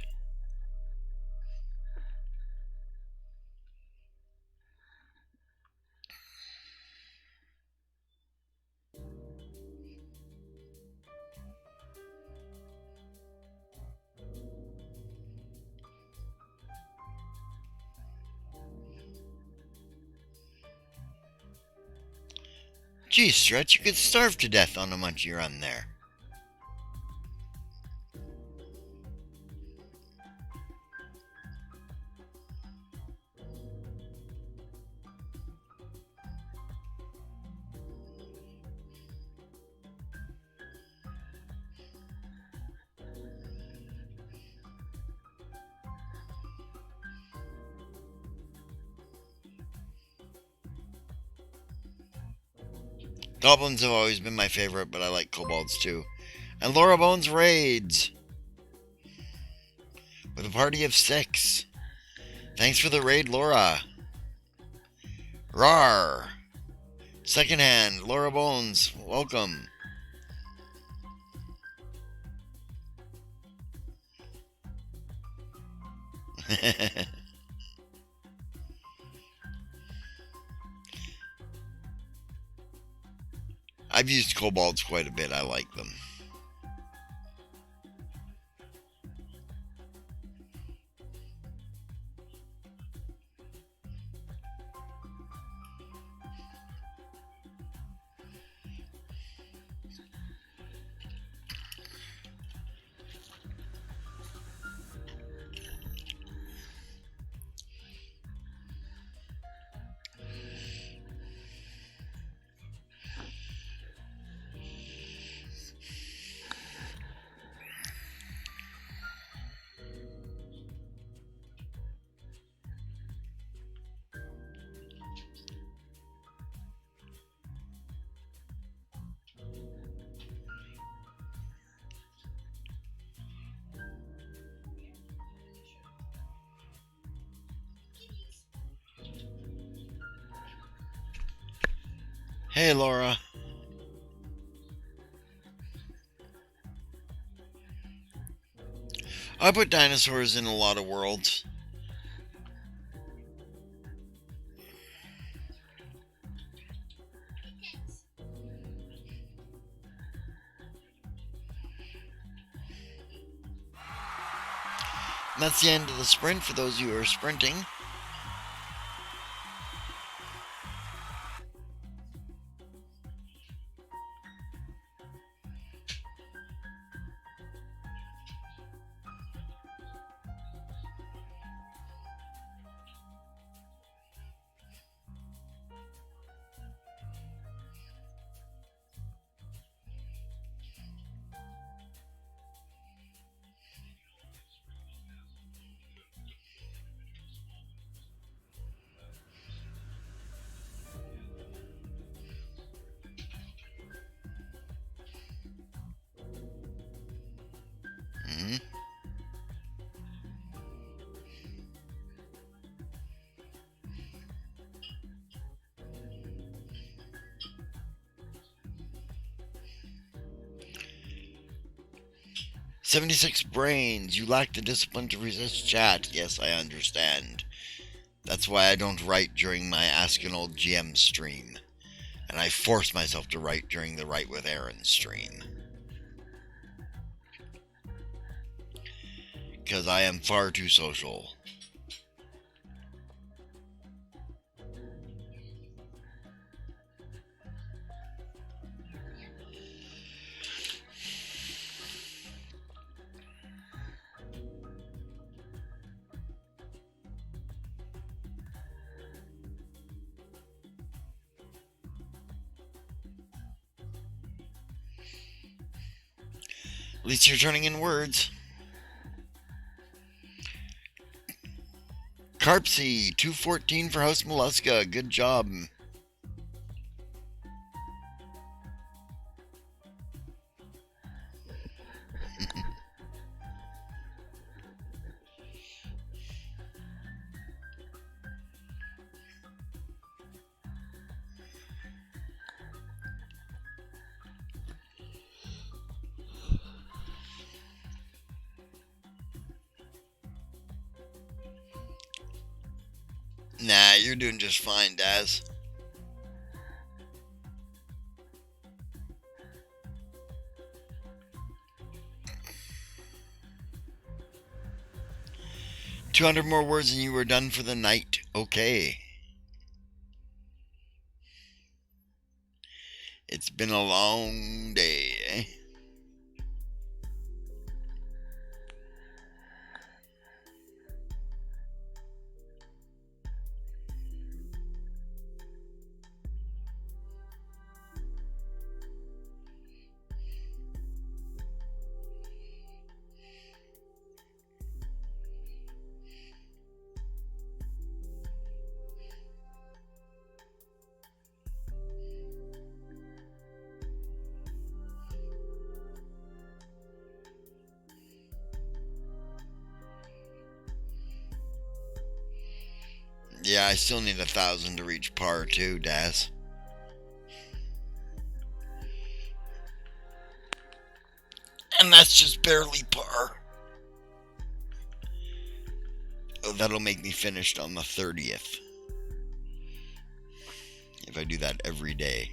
Geez, Stretch, you could starve to death on a munchy run there. Goblins have always been my favorite, but I like kobolds too. And Laura Bones raids with a party of 6. Thanks for the raid, Laura. Rar. Secondhand, Laura Bones, welcome. I've used kobolds quite a bit. I like them. Hey, Laura. I put dinosaurs in a lot of worlds. And that's the end of the sprint for those of you who are sprinting. Mm-hmm. 76 brains. You lack the discipline to resist chat. Yes, I understand. That's why I don't write during my Ask an Old GM stream. And I force myself to write during the Write with Aaron stream. Because I am far too social. At least you're turning in words. Carpsy, 214 for House Mollusca. Good job. Nah, you're doing just fine, Daz. "200 more words and you were done for the night." Okay. It's been a long day, eh? Yeah, I still need 1,000 to reach par too, Daz. And that's just barely par. Oh, that'll make me finished on the 30th. If I do that every day.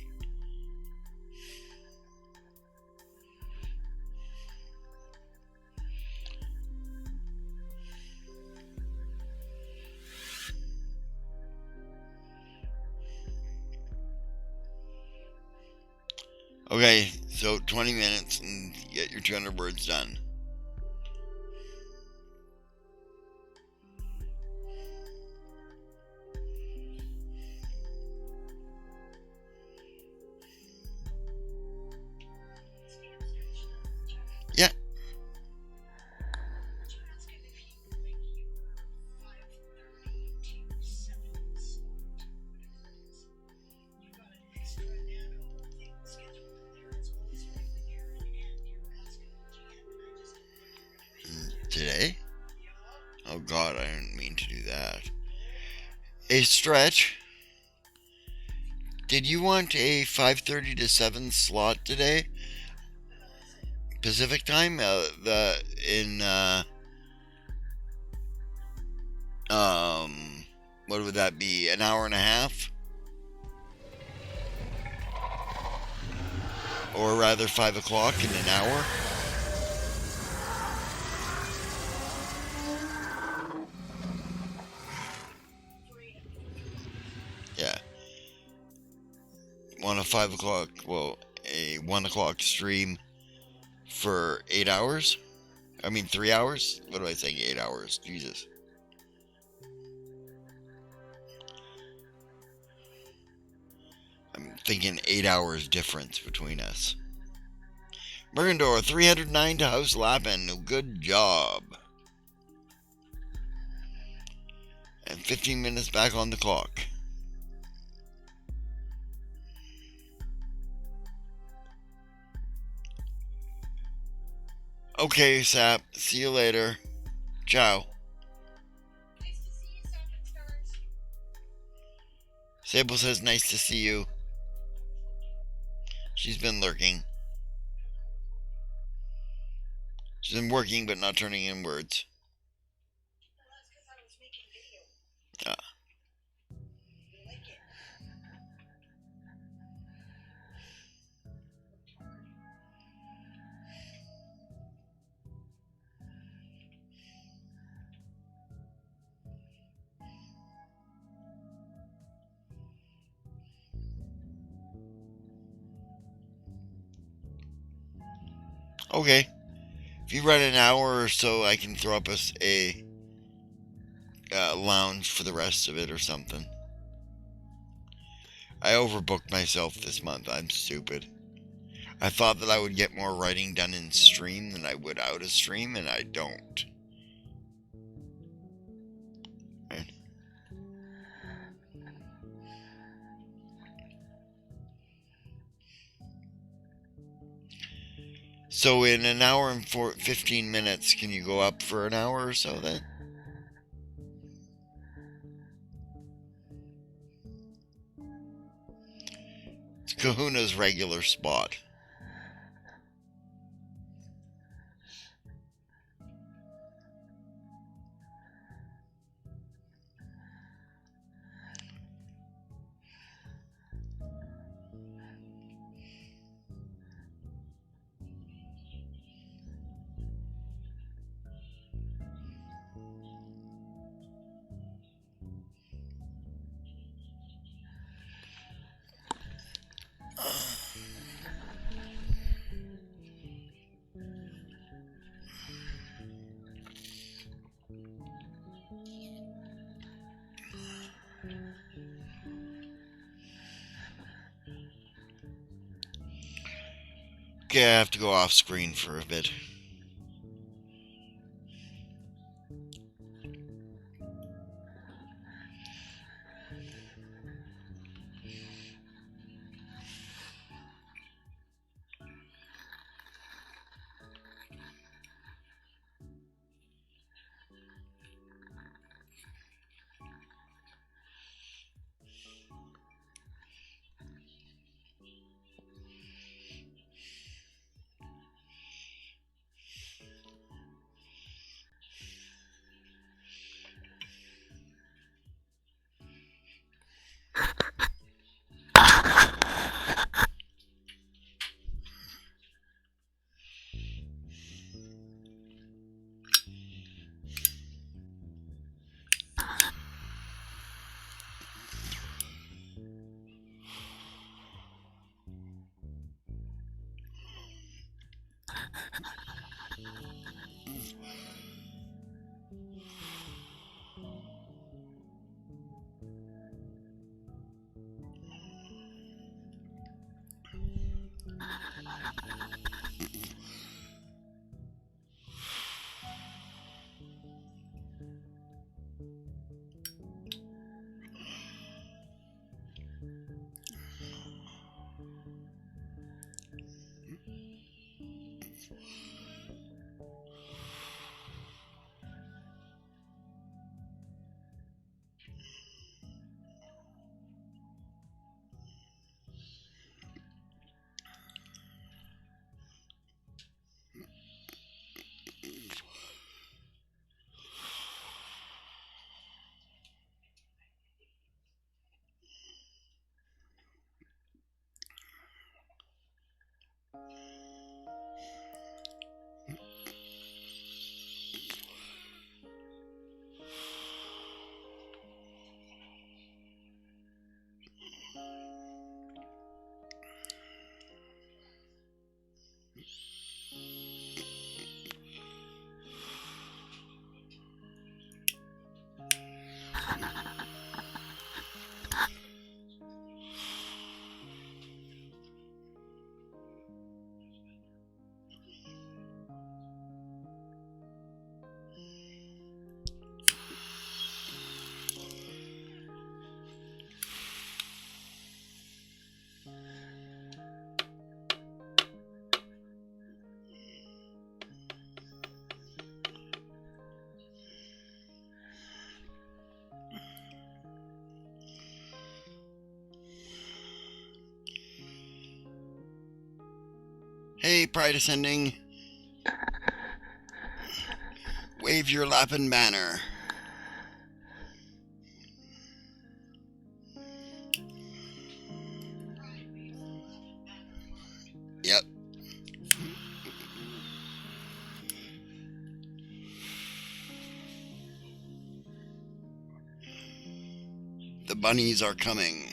Okay, so 20 minutes and get your 200 words done. Yeah. Today? Oh god, I didn't mean to do that. A stretch. Did you want a 5:30 to 7 slot today? Pacific time? The in um what would that be? An hour and a half? Or rather 5 o'clock in an hour? Yeah. Want a 5 o'clock, well, a 1 o'clock stream for 8 hours? I mean 3 hours? What am I saying? 8 hours. Jesus. I'm thinking 8 hours difference between us. Mergendor, 309 to House Lappin. Good job. And 15 minutes back on the clock. Okay, Sap. See you later. Ciao. Nice to see you, Sonic Stars. Sable says nice to see you. She's been lurking. She's been working but not turning in words. Well, that's because I was making a video. Ah. You like it? Okay. If you run an hour or so, I can throw up us a lounge for the rest of it or something. I overbooked myself this month. I'm stupid. I thought that I would get more writing done in stream than I would out of stream, and I don't. Right. So in an hour and 15 minutes, can you go up for an hour or so then? It's Kahuna's regular spot. Okay, I have to go off screen for a bit. Hey, Pride Ascending. Wave your Lappin banner. Yep. The bunnies are coming.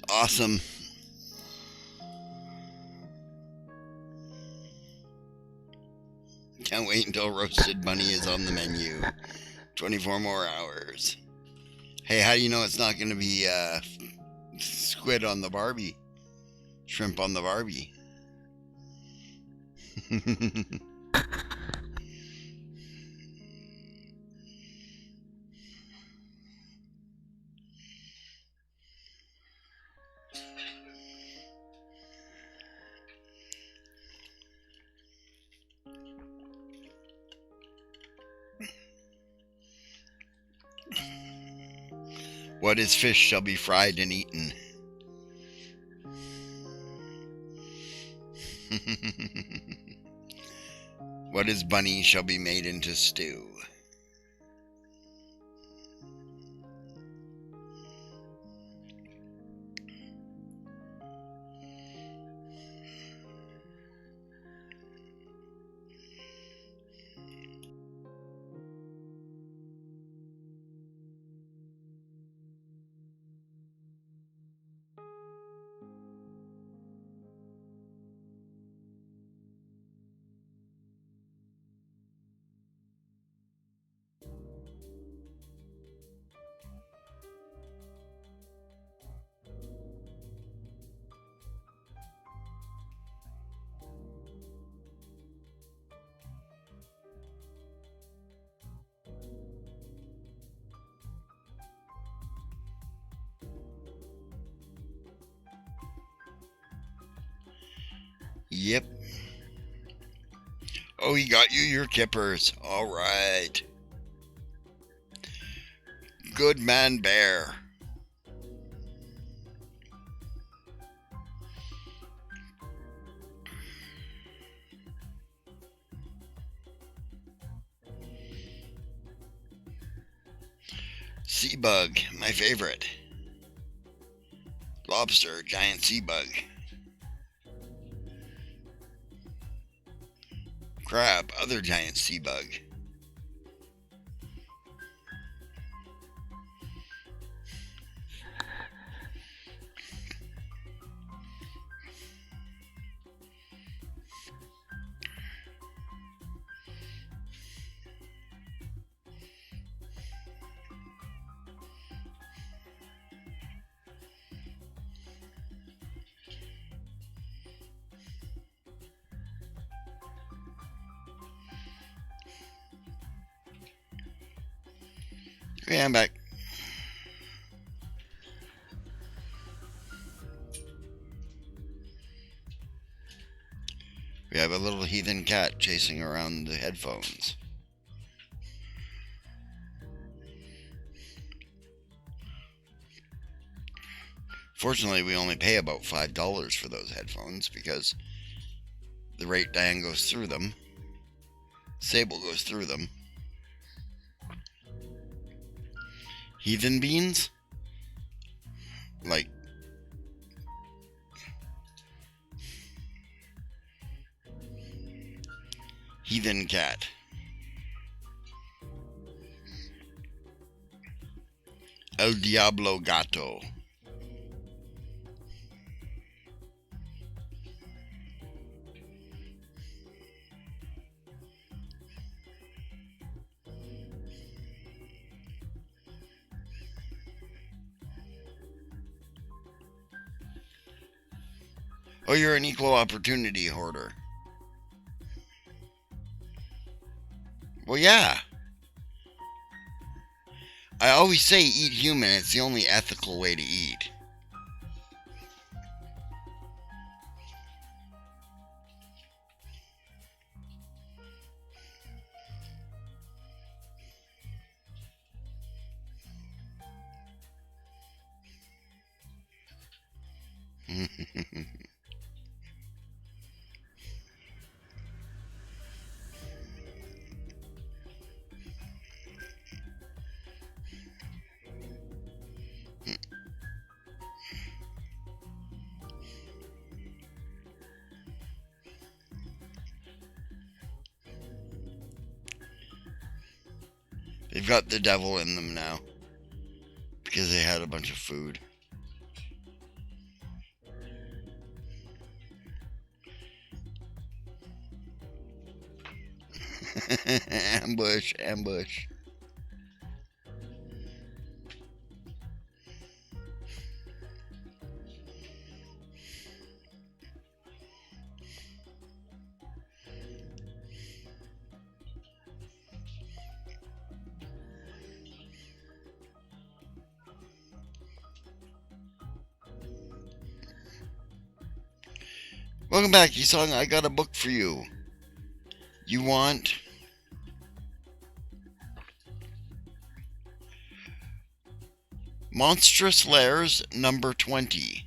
Awesome. Can't wait until roasted bunny is on the menu. 24 more hours. Hey, how do you know it's not going to be squid on the Barbie? Shrimp on the Barbie. What is fish shall be fried and eaten. What is bunny shall be made into stew. Yep. Oh, he got you your kippers. All right. Good man, bear. Sea bug, my favorite. Lobster, giant sea bug. Crab, other giant sea bug. Okay, I'm back. We have a little heathen cat chasing around the headphones. Fortunately, we only pay about $5 for those headphones because the rate Diane goes through them, Sable goes through them. Heathen beans? Like heathen cat. El Diablo Gato. Oh, you're an equal opportunity hoarder. Well, yeah. I always say eat human. It's the only ethical way to eat. They've got the devil in them now because they had a bunch of food. Ambush, ambush. Welcome back, Yisong. I got a book for you. You want Monstrous Lairs number 20.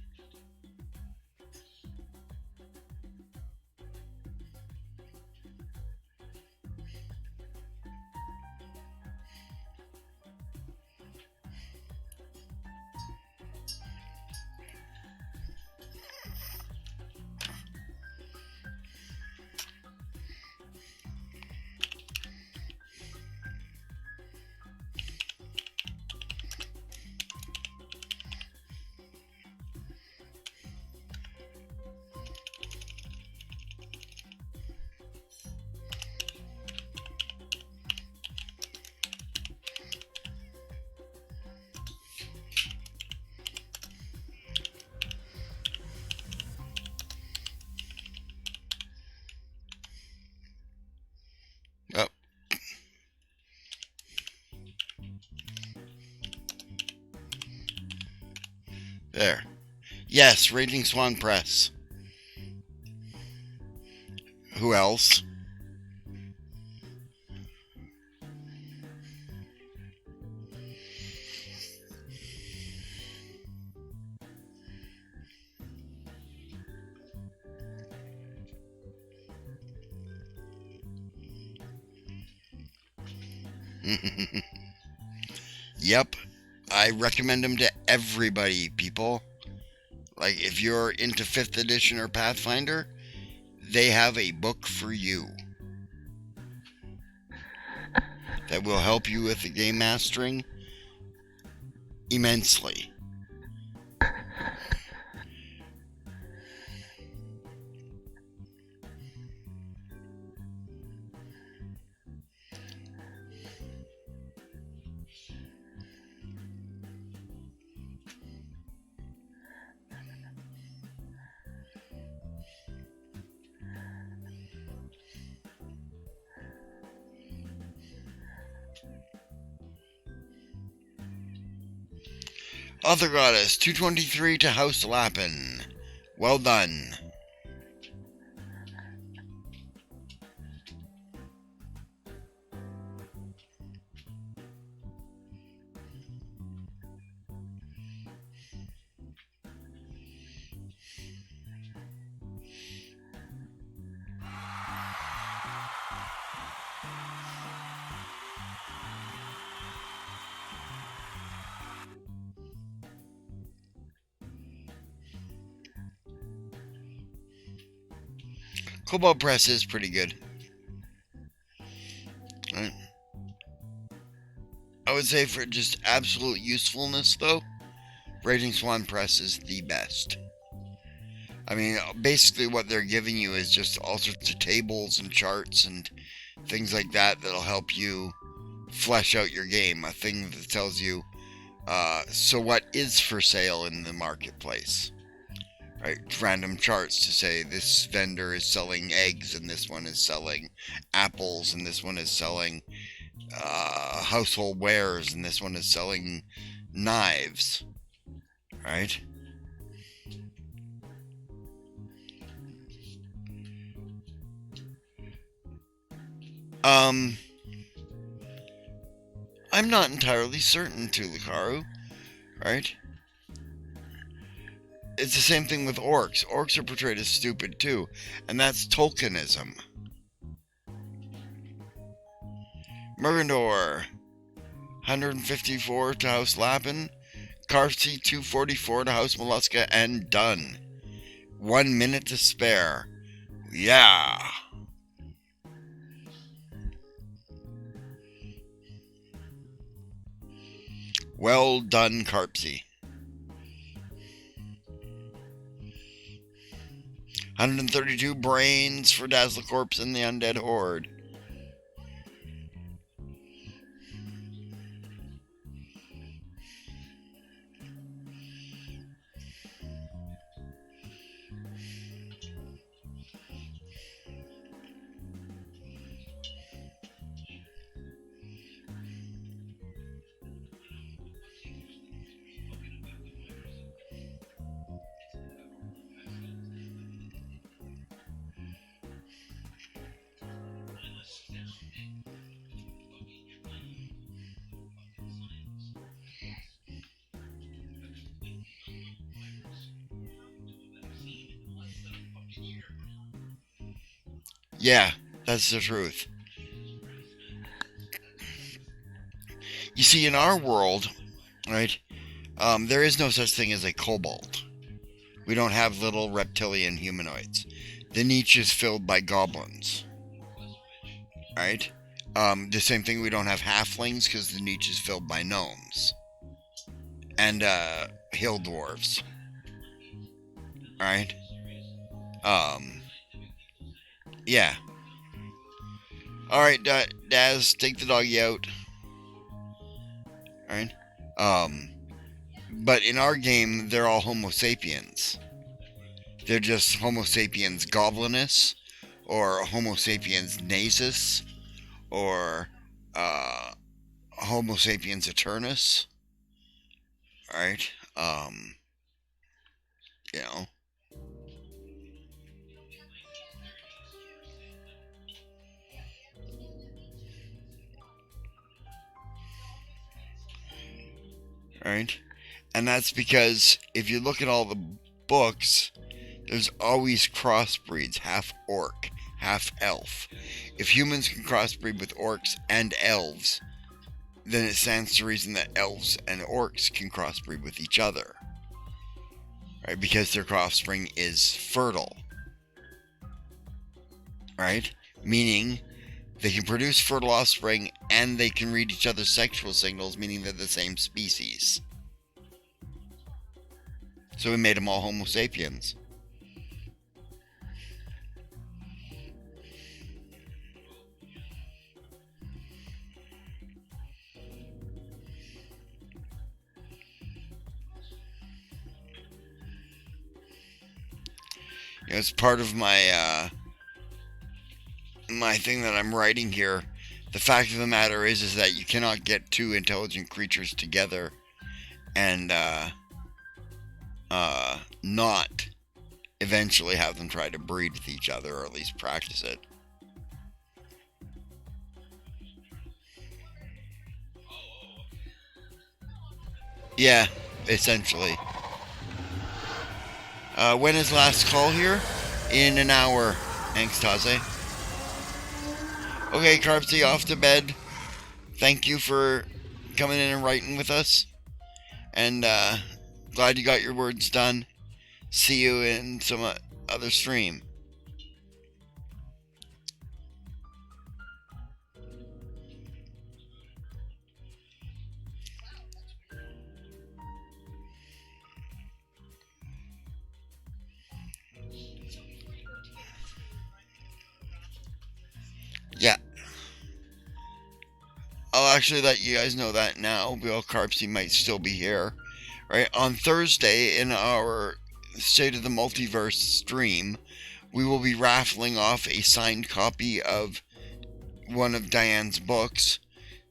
Oh, there. Yes, Raging Swan Press. Who else? Yep. I recommend them to everybody, people. Like, if you're into 5th edition or Pathfinder, they have a book for you that will help you with the game mastering immensely. Author Goddess 223 to House Lappin. Well done. Cobalt Press is pretty good. Right. I would say for just absolute usefulness, though, Raging Swan Press is the best. I mean, basically what they're giving you is just all sorts of tables and charts and things like that that'll help you flesh out your game. A thing that tells you, so what is for sale in the marketplace? right? Random charts to say this vendor is selling eggs and this one is selling apples and this one is selling household wares and this one is selling knives, right? Um, I'm not entirely certain, Tulikaru, right? It's the same thing with orcs. Orcs are portrayed as stupid too, and that's Tolkienism. Murgendor, 154 to House Lapin, Carcy 244 to House Mollusca, and done. 1 minute to spare. Yeah. Well done, Carpsy. 132 brains for Dazzlecorpse and the Undead Horde. Yeah, that's the truth. You see, in our world, right, there is no such thing as a kobold. We don't have little reptilian humanoids. The niche is filled by goblins, right? The same thing, we don't have halflings because the niche is filled by gnomes and hill dwarves, right? Yeah. All right, Daz, take the doggy out. All right. But in our game, they're all Homo sapiens. They're just Homo sapiens goblinis, or Homo sapiens nasus, or Homo sapiens eternus. Right? You know. Right? And that's because if you look at all the books, there's always crossbreeds, half orc, half elf. If humans can crossbreed with orcs and elves, then it stands to reason that elves and orcs can crossbreed with each other. Right? Because their offspring is fertile. Right? Meaning they can produce fertile offspring and they can read each other's sexual signals, meaning they're the same species. So we made them all Homo sapiens. You know, it's part of my my thing that I'm writing here. The fact of the matter is that you cannot get two intelligent creatures together and not eventually have them try to breed with each other, or at least practice it. Yeah, essentially. When is last call here? In an hour. Thanks, Taze. Okay, Carpsy, off to bed. Thank you for coming in and writing with us. And glad you got your words done. See you in some other stream. Yeah. I'll actually let you guys know that now. Bill Carpsy might still be here. Right? On Thursday in our State of the Multiverse stream, we will be raffling off a signed copy of one of Diane's books,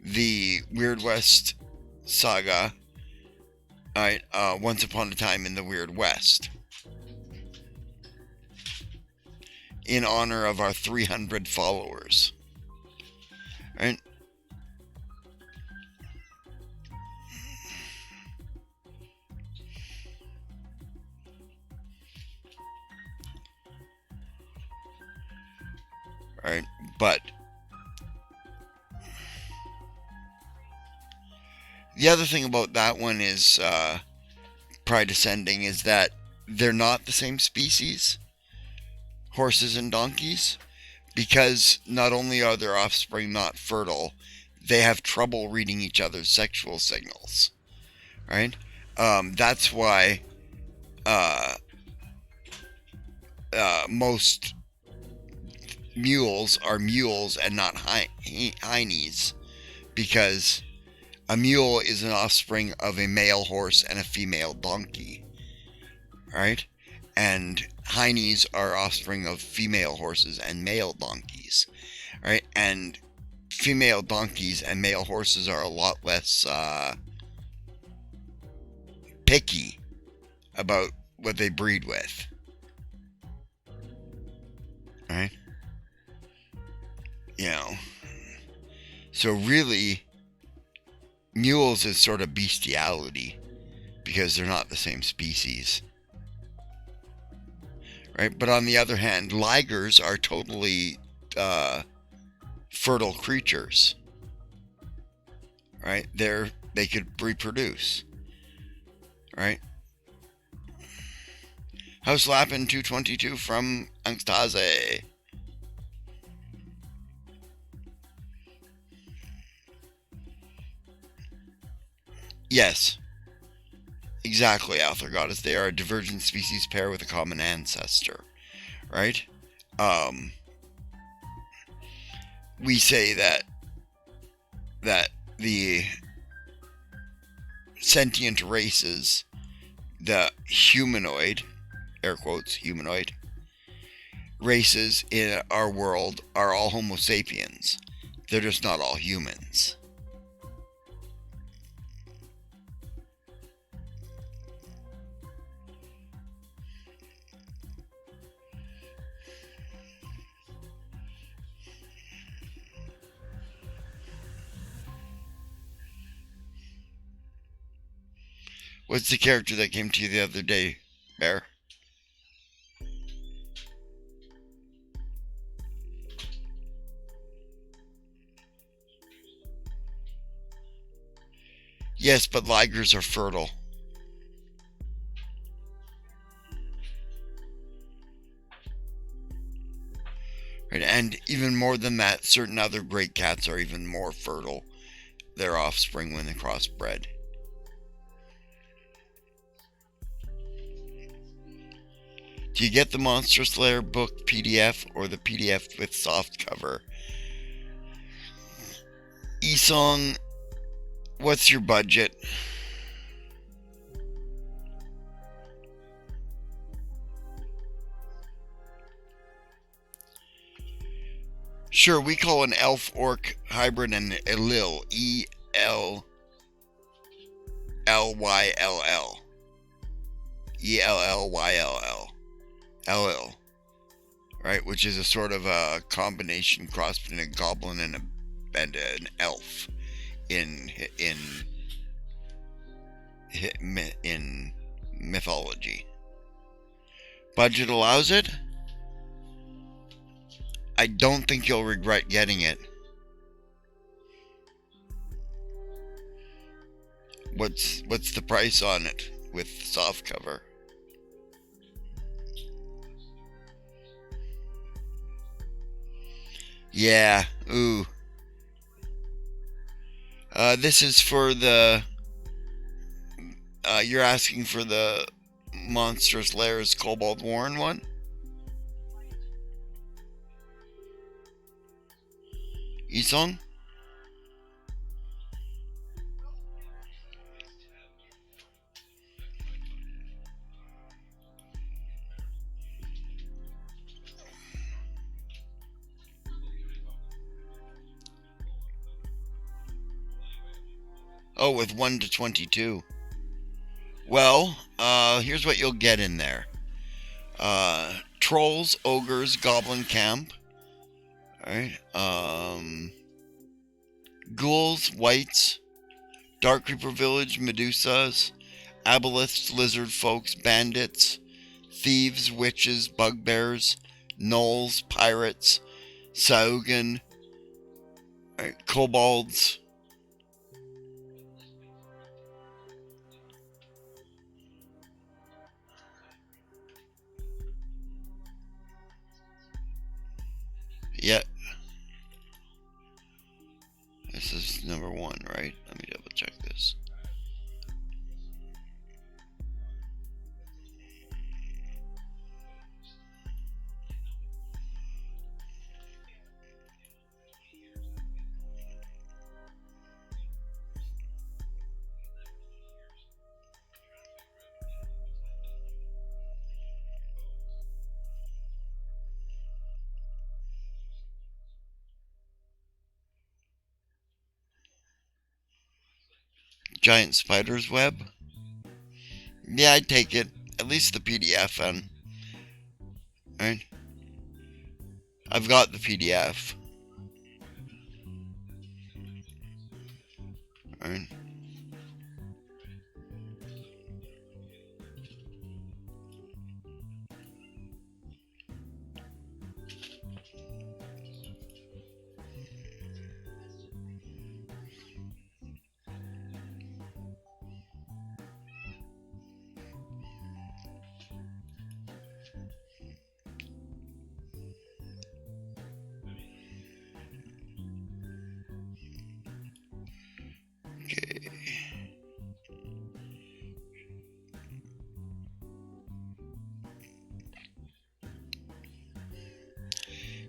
the Weird West saga. Alright, Once Upon a Time in the Weird West, in honor of our 300 followers. Alright. Alright, but the other thing about that one is Pride Ascending is that they're not the same species, horses and donkeys, because not only are their offspring not fertile, they have trouble reading each other's sexual signals. Right? That's why most mules are mules and not heinies, because a mule is an offspring of a male horse and a female donkey, right? And heinies are offspring of female horses and male donkeys, right? And female donkeys and male horses are a lot less picky about what they breed with, right? You know, so really, mules is sort of bestiality because they're not the same species, right? But on the other hand, ligers are totally fertile creatures, right? They could reproduce, right? House Lappin 222 from Angstaze. Yes, exactly, Althor Goddess. They are a divergent species pair with a common ancestor, right? We say that the sentient races, the humanoid, air quotes, humanoid races in our world are all Homo sapiens. They're just not all humans. What's the character that came to you the other day, Bear? Yes, but ligers are fertile. Right, and even more than that, certain other great cats are even more fertile, their offspring, when they crossbred. Do you get the Monster Slayer book PDF or the PDF with soft cover? Esong, what's your budget? Sure, we call an elf-orc hybrid an Elil. E-L-L-Y-L-L. E-L-L-Y-L-L. Elil. Right, which is a sort of a combination cross between a goblin and an elf in mythology. Budget allows it. I don't think you'll regret getting it. What's the price on it with soft cover? Yeah, ooh. This is for the... you're asking for the Monstrous Lairs Kobold Warren one? Esong? Oh, with 1 to 22. Well, here's what you'll get in there. Trolls, ogres, goblin camp. Alright. Ghouls, wights, dark creeper village, medusas, aboleths, lizard folks, bandits, thieves, witches, bugbears, gnolls, pirates, saugan, kobolds. Yeah, this is number 1, right? Let me double check this. Giant spider's web. Yeah, I'd take it. At least the PDF, and right. I've got the PDF. Right. Okay.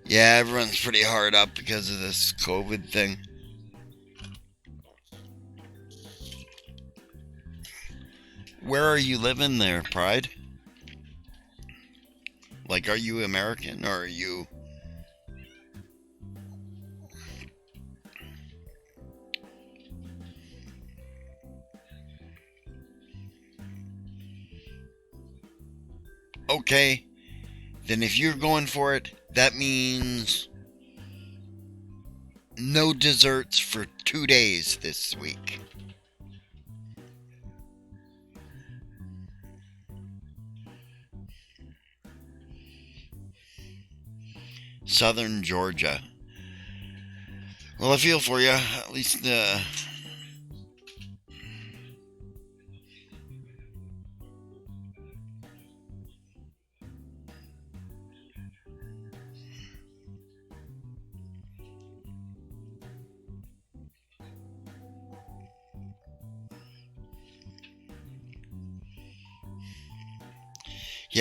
Yeah, everyone's pretty hard up because of this COVID thing. Where are you living there, Pride? Like, are you American or are you... Okay, then if you're going for it, that means no desserts for 2 days this week. Southern Georgia. Well, I feel for you. At least, yeah,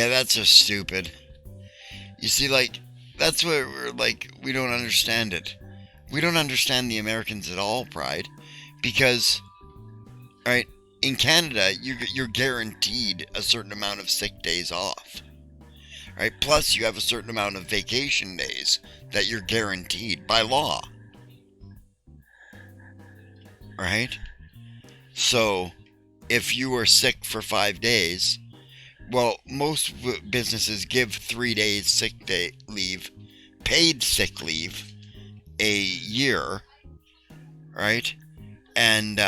that's just stupid. You see, like, that's where we're like, we don't understand it. We don't understand the Americans at all, Pride, because, right, in Canada, you're guaranteed a certain amount of sick days off, right? Plus, you have a certain amount of vacation days that you're guaranteed by law, right? So, if you were sick for 5 days, well, most businesses give 3 days sick day leave, paid sick leave, a year, right? And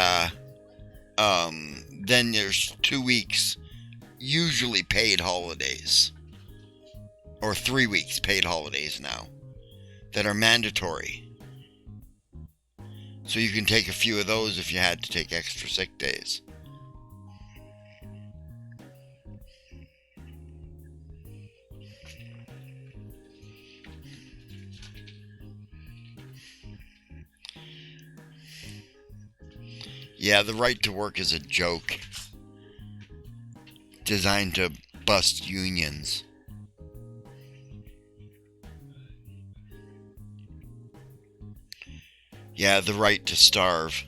then there's 2 weeks, usually paid holidays, or 3 weeks paid holidays now, that are mandatory. So you can take a few of those if you had to take extra sick days. Yeah, the right to work is a joke designed to bust unions. Yeah, the right to starve.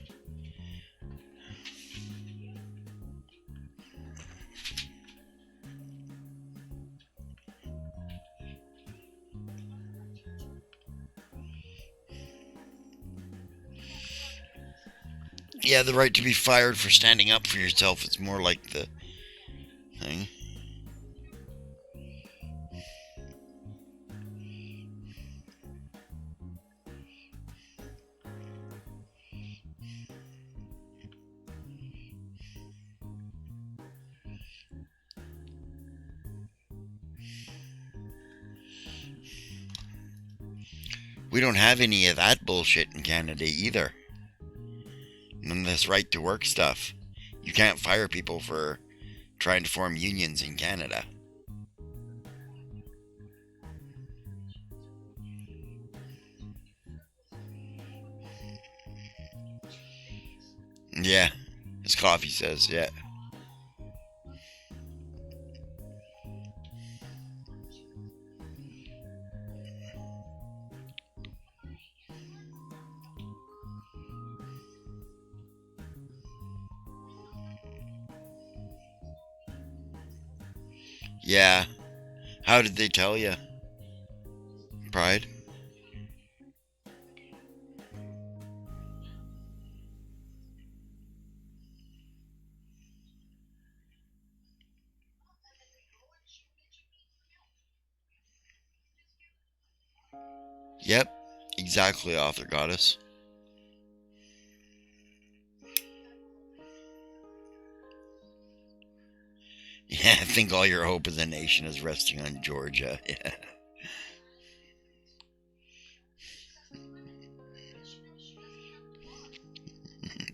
Yeah, the right to be fired for standing up for yourself is more like the thing. We don't have any of that bullshit in Canada either. None of this right to work stuff. You can't fire people for trying to form unions in Canada. Yeah, as Coffee says, yeah. Yeah. How did they tell you? Pride? Yep. Exactly, Author Goddess. Yeah, I think all your hope as a nation is resting on Georgia. Yeah.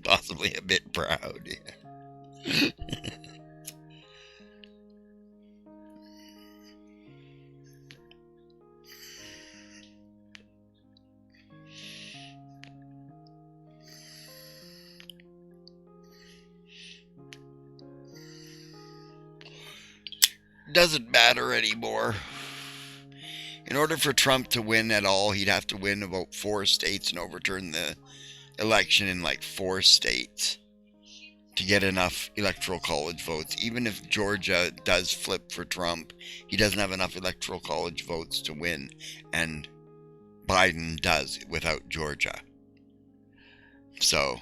Possibly a bit proud. Yeah. Doesn't matter anymore. In order for Trump to win at all, he'd have to win about 4 states and overturn the election in like 4 states to get enough electoral college votes. Even if Georgia does flip for Trump, he doesn't have enough electoral college votes to win. And Biden does without Georgia. So,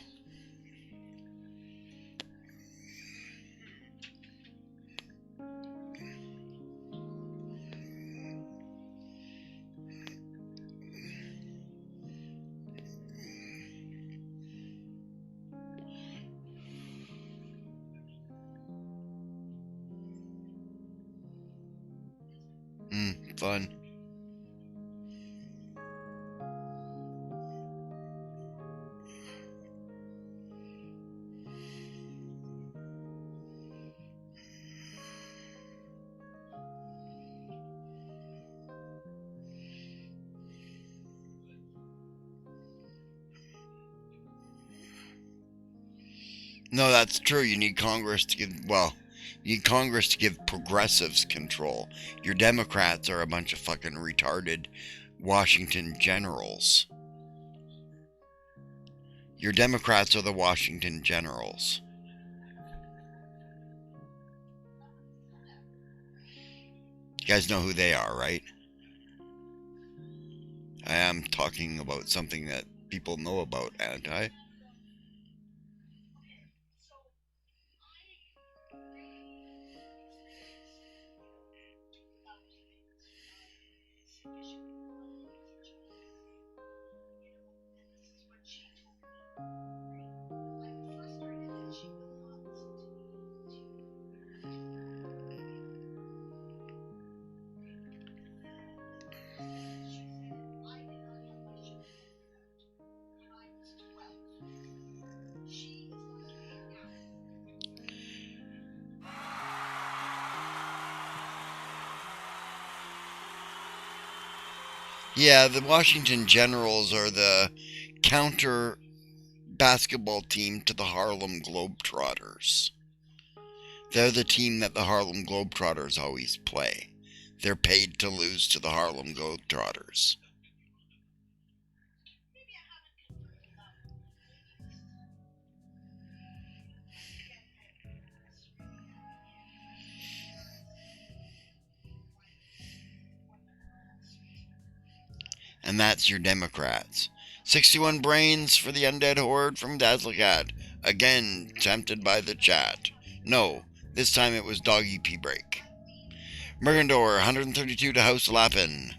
fun. No, that's true. You need Congress to give, well, you need Congress to give progressives control. Your Democrats are a bunch of fucking retarded Washington generals. Your Democrats are the Washington generals. You guys know who they are, right? I am talking about something that people know about, aren't I? Yeah, the Washington Generals are the counter basketball team to the Harlem Globetrotters. They're the team that the Harlem Globetrotters always play. They're paid to lose to the Harlem Globetrotters. And that's your Democrats. 61 brains for the undead horde from Dazzlecat. Again, tempted by the chat. No, this time it was Doggy Pee Break. Mergendor, 132 to House Lappin.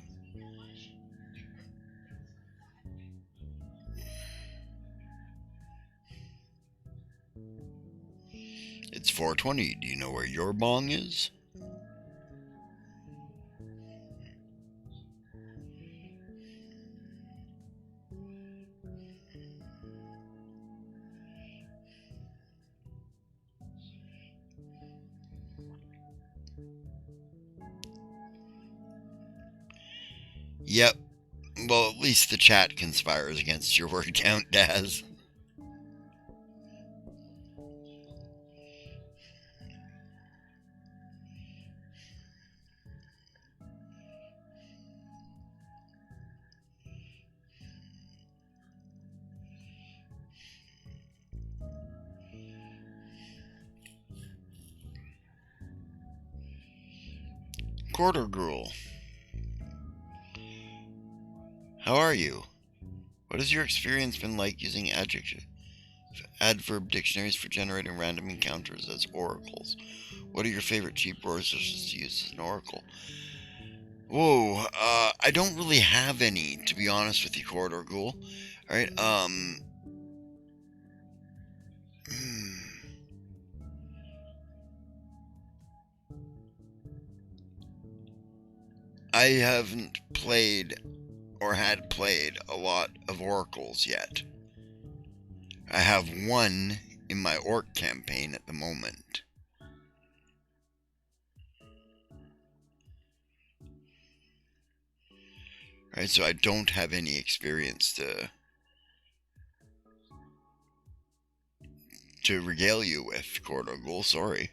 It's 4:20. Do you know where your bong is? Yep. Well, at least the chat conspires against your word count, Daz. Quarter Gruel. How are you? What has your experience been like using adverb dictionaries for generating random encounters as oracles? What are your favorite cheap resources to use as an oracle? Whoa, I don't really have any, to be honest with you, Corridor Ghoul. Alright, I haven't played or had played a lot of oracles yet. I have one in my orc campaign at the moment. Alright, so I don't have any experience to regale you with, Corridor Ghoul, sorry.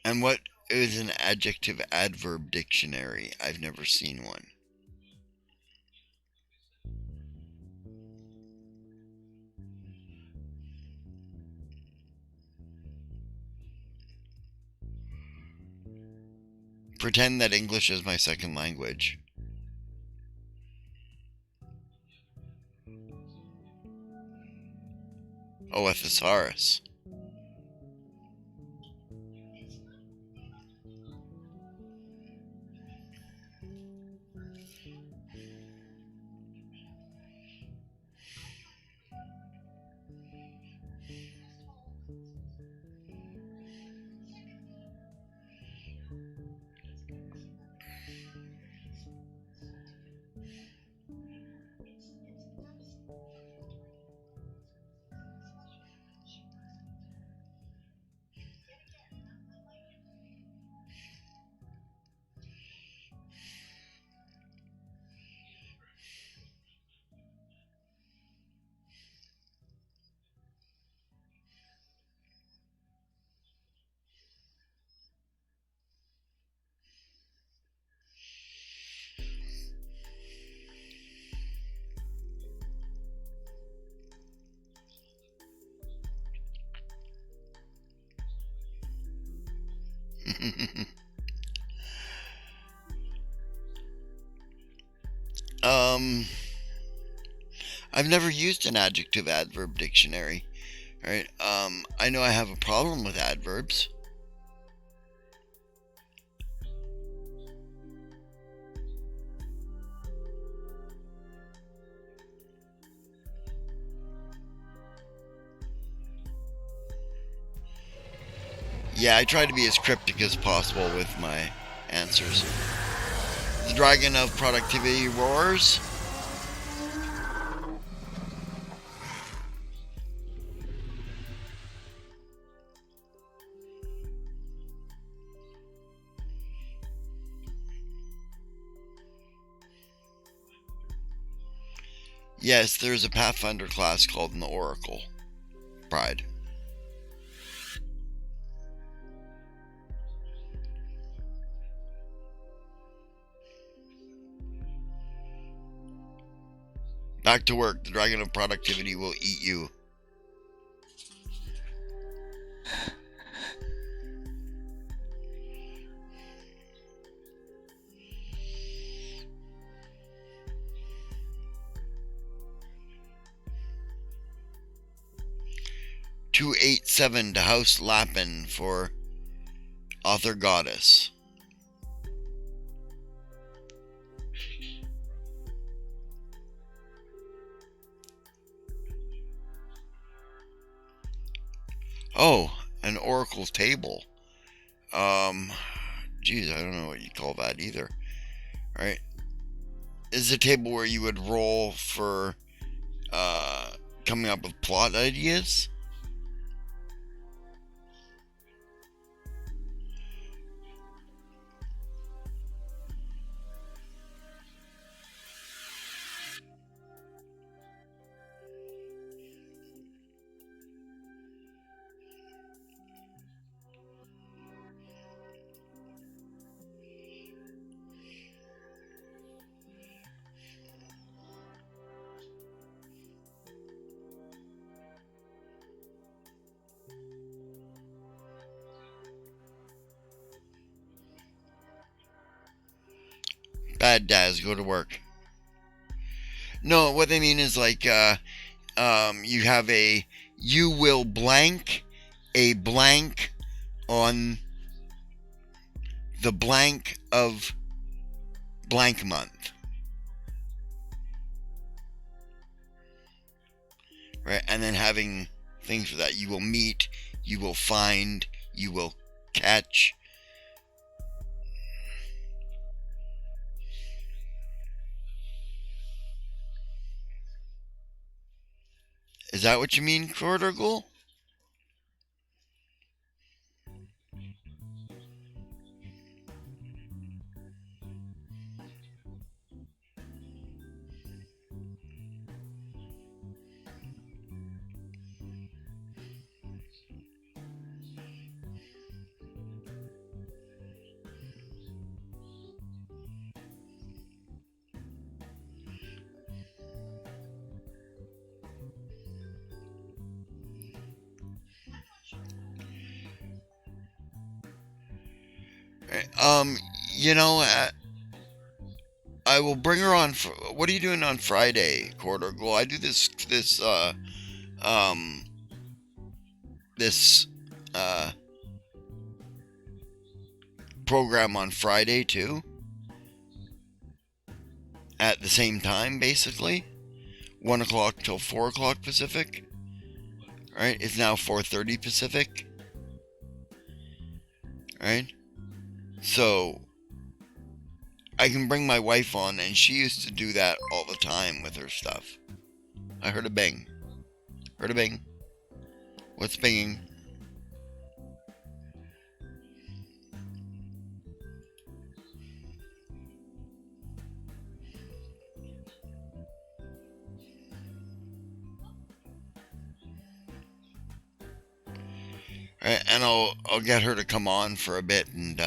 And what is an adjective adverb dictionary? I've never seen one. Pretend that English is my second language. Oh, a thesaurus. I've never used an adjective adverb dictionary. Alright, I know I have a problem with adverbs. Yeah, I try to be as cryptic as possible with my answers. The Dragon of Productivity roars. Yes, there's a Pathfinder class called an Oracle. Pride. Back to work. The Dragon of Productivity will eat you. 287 to House Lappin for Author Goddess. Oh, an oracle table. Geez, I don't know what you call that either. Right? This is a table where you would roll for coming up with plot ideas. Bad dads go to work. No, what they mean is like you have you will blank a blank on the blank of blank month. Right? And then having things for that. You will meet, you will find, you will catch. Is that what you mean, Cordigal? Um, you know, I will bring her on. What are you doing on Friday, Cordigal? I do um, this program on Friday too, at the same time, basically, 1 o'clock till 4 o'clock Pacific. Right? It's now 4:30 Pacific. Right? So I can bring my wife on, and she used to do that all the time with her stuff. I heard a bang. Heard a bang. What's banging? Right, and I'll get her to come on for a bit and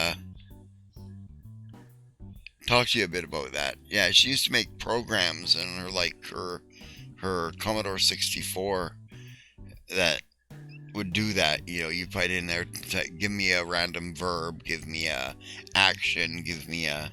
talk to you a bit about that. Yeah, she used to make programs in her Commodore 64 that would do that. You know, you put in there, give me a random verb, give me a action, give me a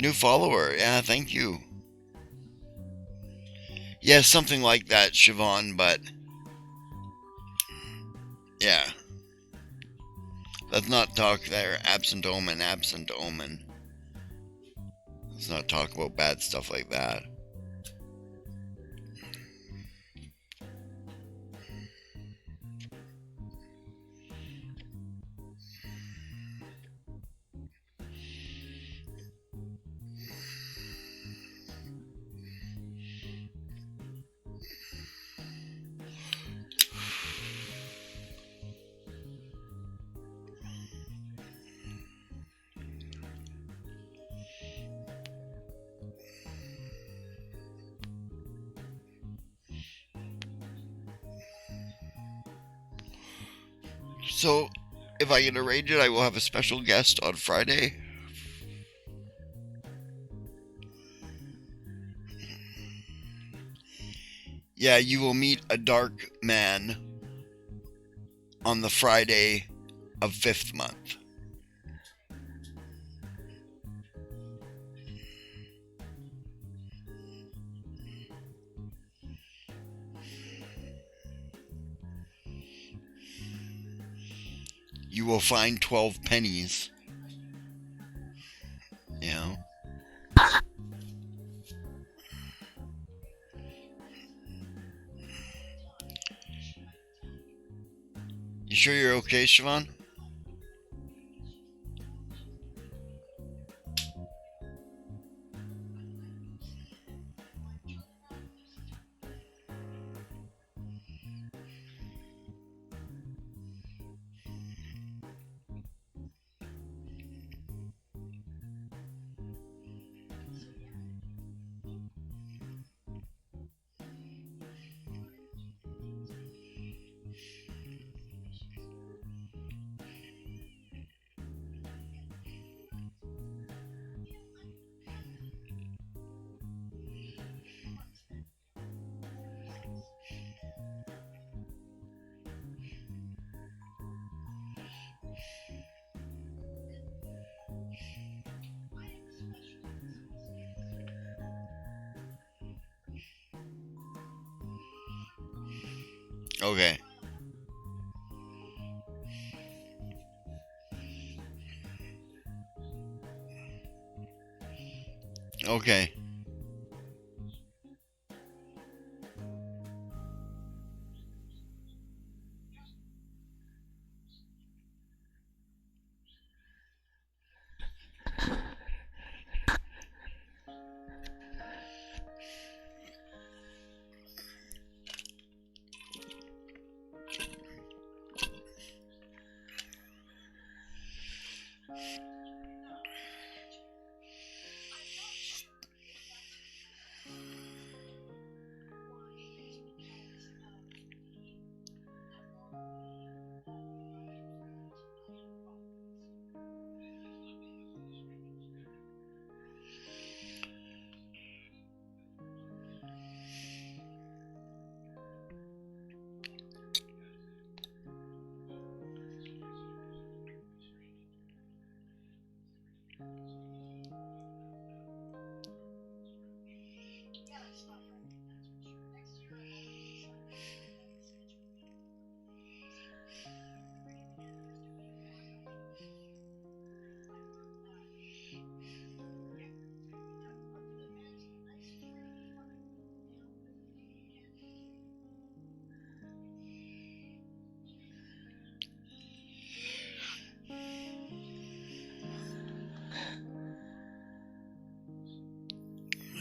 new follower. Yeah, thank you. Yeah, something like that, Siobhan, but yeah. Let's not talk there. Absent omen, absent omen. Let's not talk about bad stuff like that. So, if I can arrange it, I will have a special guest on Friday. Yeah, you will meet a dark man on the Friday of 5th month. You will find 12 pennies. You know? You sure you're okay, Siobhan? Okay. Okay.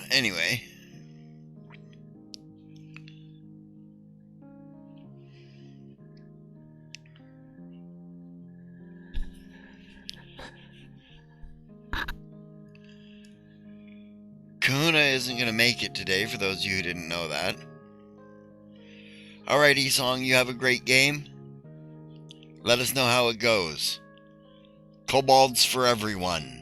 Anyway. Kahuna isn't going to make it today, for those of you who didn't know that. Alright, Esong, you have a great game. Let us know how it goes. Kobolds for everyone.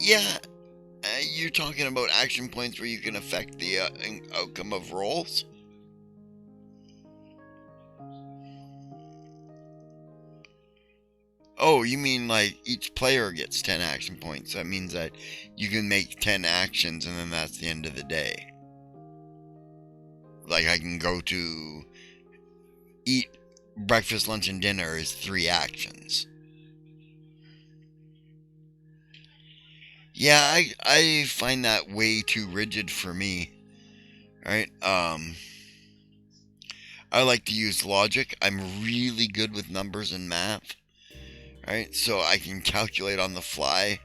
Yeah, you're talking about action points where you can affect the outcome of rolls? Oh, you mean like each player gets 10 action points. That means that you can make 10 actions and then that's the end of the day. Like I can go to eat breakfast, lunch, and dinner is 3 actions. Yeah, I find that way too rigid for me. Right? I like to use logic. I'm really good with numbers and math. Right? So I can calculate on the fly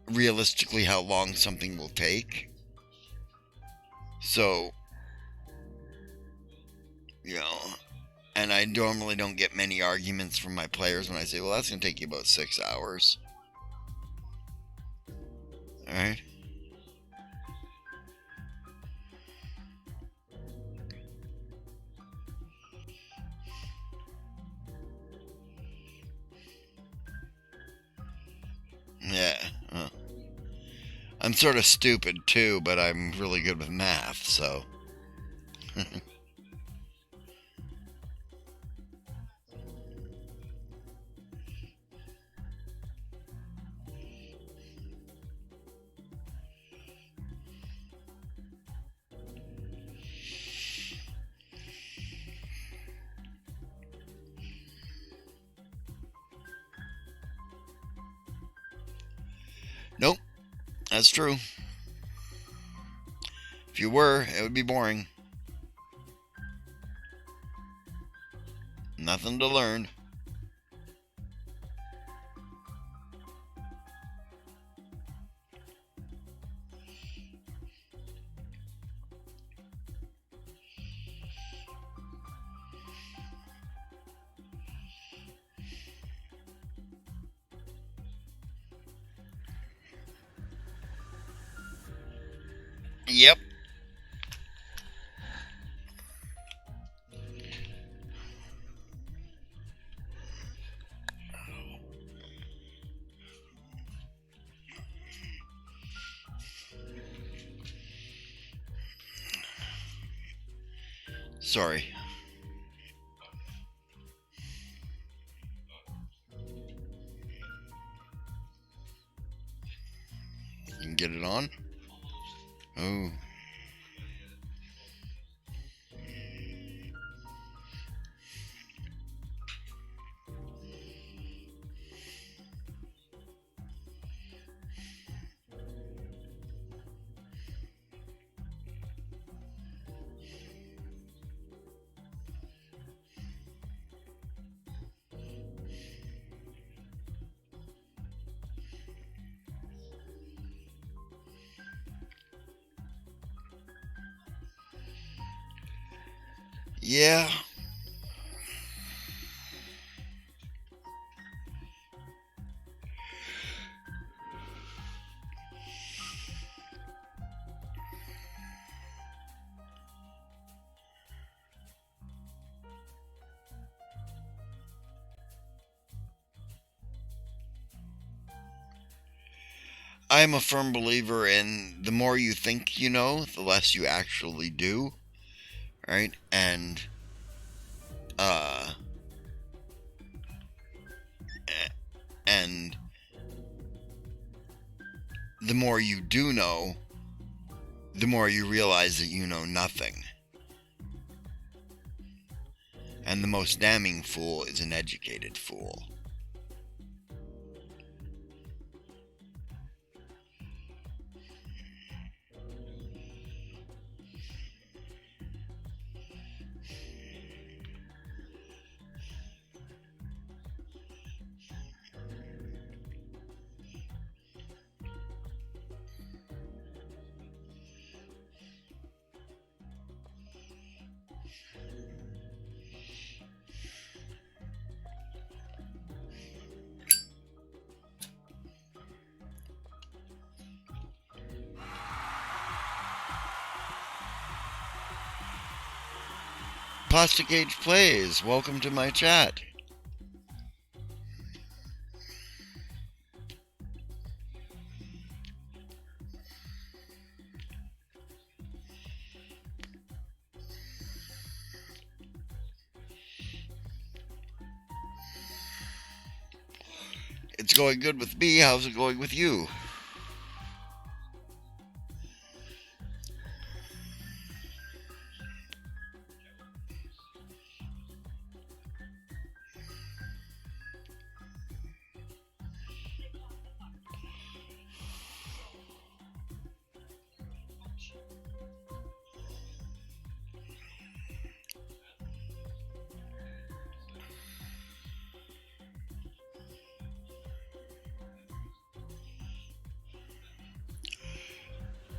realistically how long something will take. So, you know, and I normally don't get many arguments from my players when I say, well, that's going to take you about 6 hours. Alright? Yeah. I'm sort of stupid too, but I'm really good with math, so. Nope, that's true. If you were, it would be boring. Nothing to learn. Yep. Sorry. You can get it on? Oh. Yeah. I'm a firm believer in the more you think you know, the less you actually do. Right? Uh and the more you do know, the more you realize that you know nothing. And the most damning fool is an educated fool. Plastic Age Plays, welcome to my chat. It's going good with me. How's it going with you?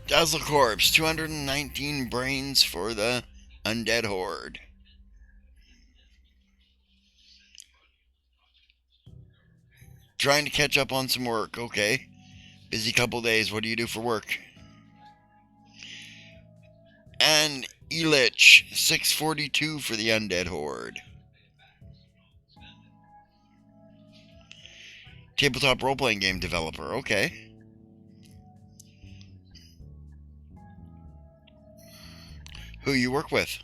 Dazzle Corpse, 219 brains for the undead horde. Trying to catch up on some work, okay. Busy couple days, what do you do for work? And Elich, 642 for the undead horde. Tabletop role-playing game developer, okay. Who you work with?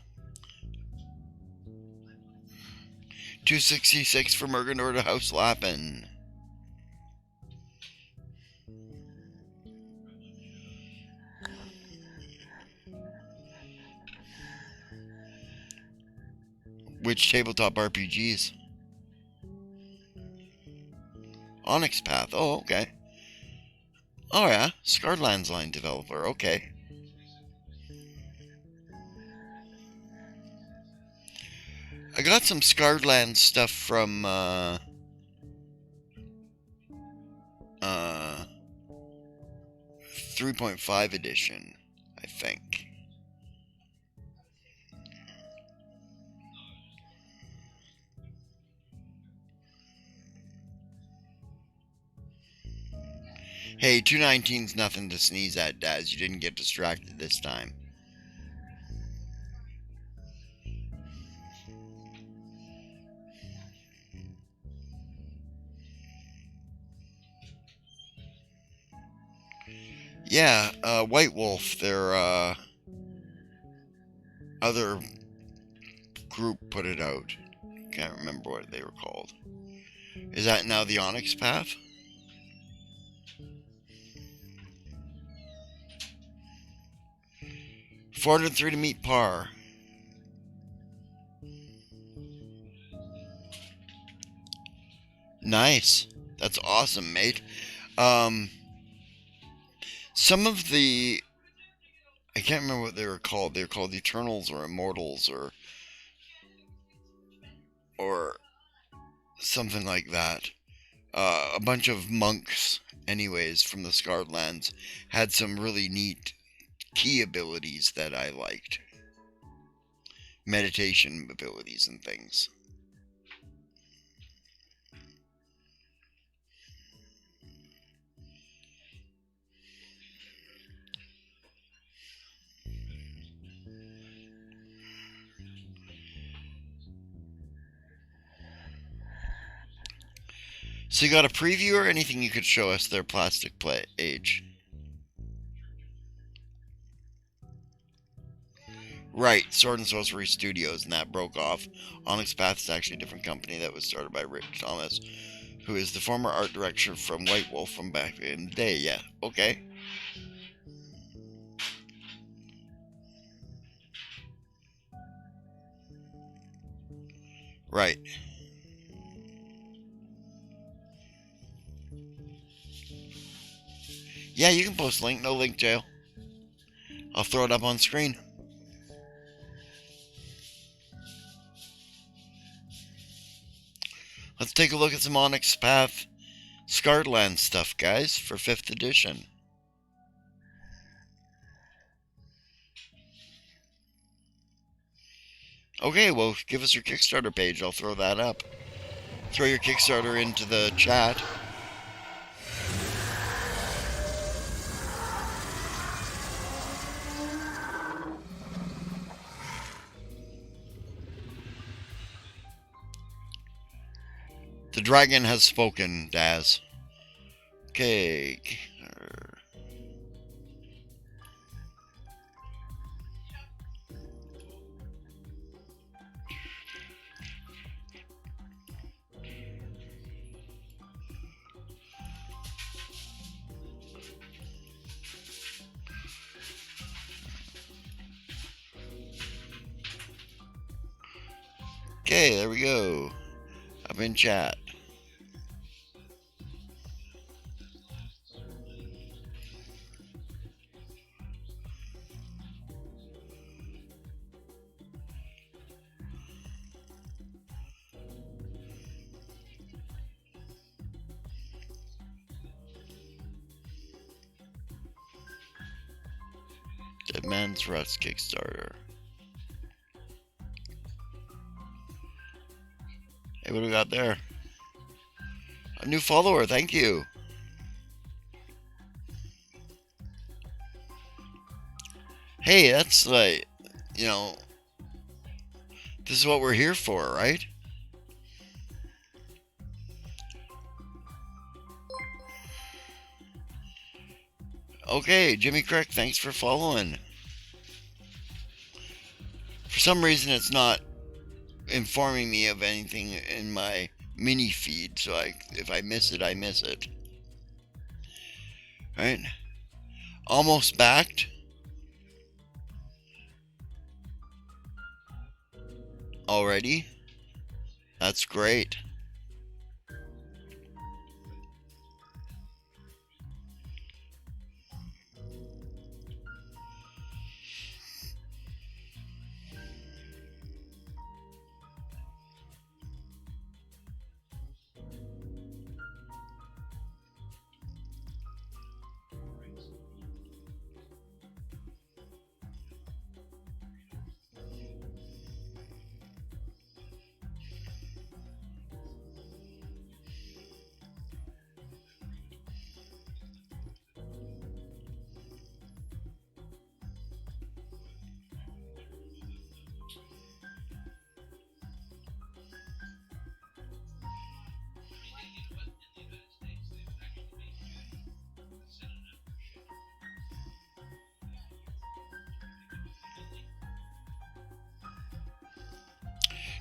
266 for Mergendor to House Lappin. Which tabletop RPGs? Onyx Path, oh, okay. Oh yeah, Scarred Lands line developer, okay. I got some Scarred Lands stuff from, 3.5 edition, I think. Hey, 219's nothing to sneeze at, Daz. You didn't get distracted this time. Yeah, White Wolf, their other group put it out. Can't remember what they were called. Is that now the Onyx Path? $403 to meet par. Nice. That's awesome, mate. Some of the... I can't remember what they were called. They were called Eternals or Immortals or something like that. A bunch of monks, anyways, from the Scarred Lands had some really neat key abilities that I liked. Meditation abilities and things. So you got a preview or anything you could show us their plastic play age? Right, Sword and Sorcery Studios, and that broke off. Onyx Path is actually a different company that was started by Rick Thomas, who is the former art director from White Wolf from back in the day. Yeah, okay. Right. Yeah, you can post link. No link jail. I'll throw it up on screen. Let's take a look at some Onyx Path Scarred Land stuff, guys, for 5th edition. Okay, well, give us your Kickstarter page. I'll throw that up. Throw your Kickstarter into the chat. The dragon has spoken, Daz. Okay. Okay, there we go. Up in chat. Dead Man's Rust Kickstarter. Hey, what do we got there? A new follower, thank you. Hey, that's like, you know, this is what we're here for, right? Okay, Jimmy Crick, thanks for following. For some reason, it's not informing me of anything in my mini feed, so if I miss it, I miss it. Right? Almost backed. Already? That's great.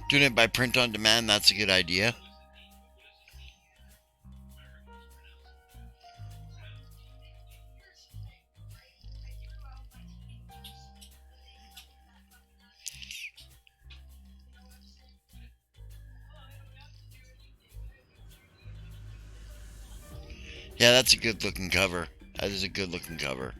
Doing it by print on demand, that's a good idea. Yeah, that's a good looking cover. That is a good looking cover.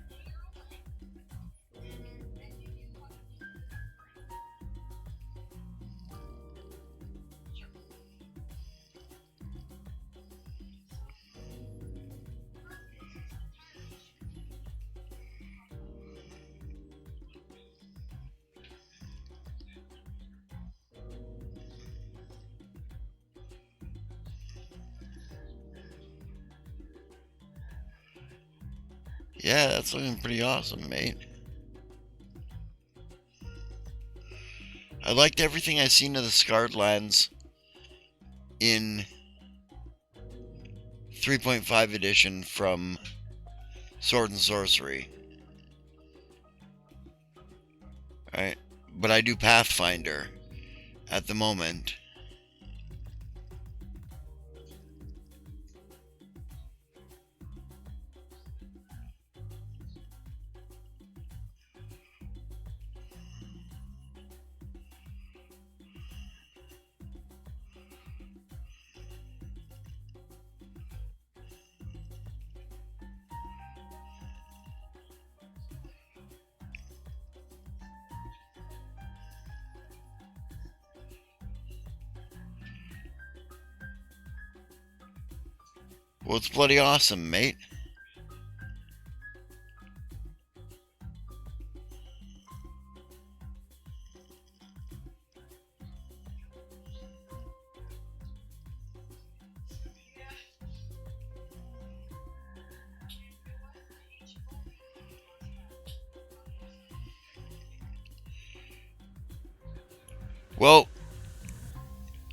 Yeah, that's looking pretty awesome, mate. I liked everything I've seen of the Scarred Lands in 3.5 edition from Sword and Sorcery. Right? But I do Pathfinder at the moment. Well, it's bloody awesome, mate. Well,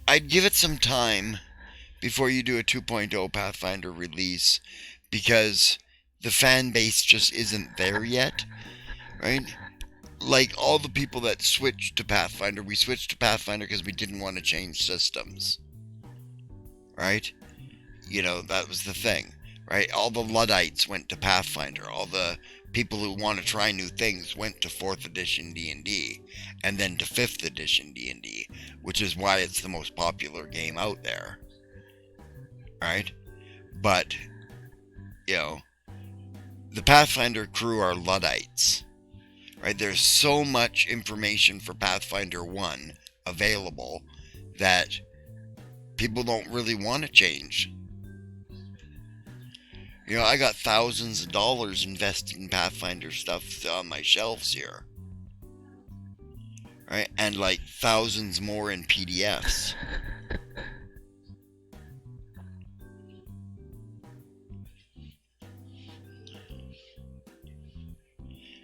I'd give it some time before you do a 2.0 Pathfinder release because the fan base just isn't there yet, right? Like all the people that switched to Pathfinder, we switched to Pathfinder because we didn't want to change systems, right? You know, that was the thing, right? All the Luddites went to Pathfinder. All the people who want to try new things went to 4th edition D&D and then to 5th edition D&D, which is why it's the most popular game out there, right? But, you know, the Pathfinder crew are Luddites, right? There's so much information for Pathfinder 1 available that people don't really want to change. I got thousands of dollars invested in Pathfinder stuff on my shelves here. Right? And like thousands more in PDFs.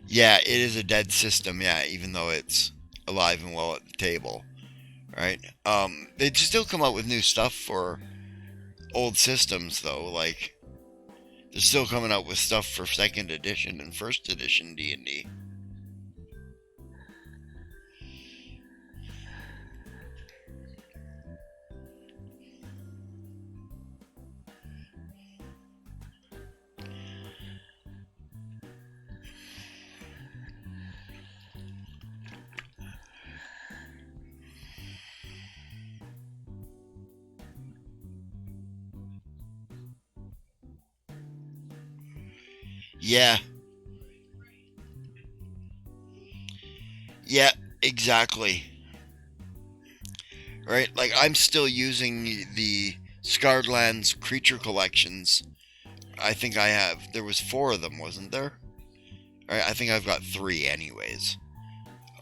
Yeah, it is a dead system, yeah, even though it's alive and well at the table. Right? They still come out with new stuff for old systems though, like they're still coming out with stuff for second edition and first edition D&D. Yeah. Yeah, exactly. Right? Like I'm still using the Scarred Lands creature collections. I think there was 4 of them, wasn't there? Right, I think I've got 3 anyways.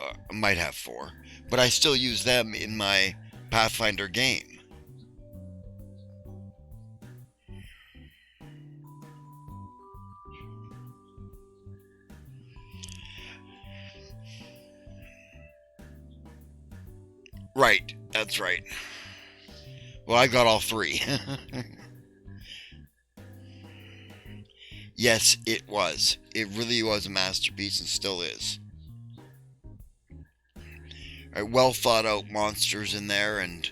I might have 4. But I still use them in my Pathfinder game. Right, that's right. Well, I got all 3. Yes, it was. It really was a masterpiece and still is. Right, well thought out monsters in there, and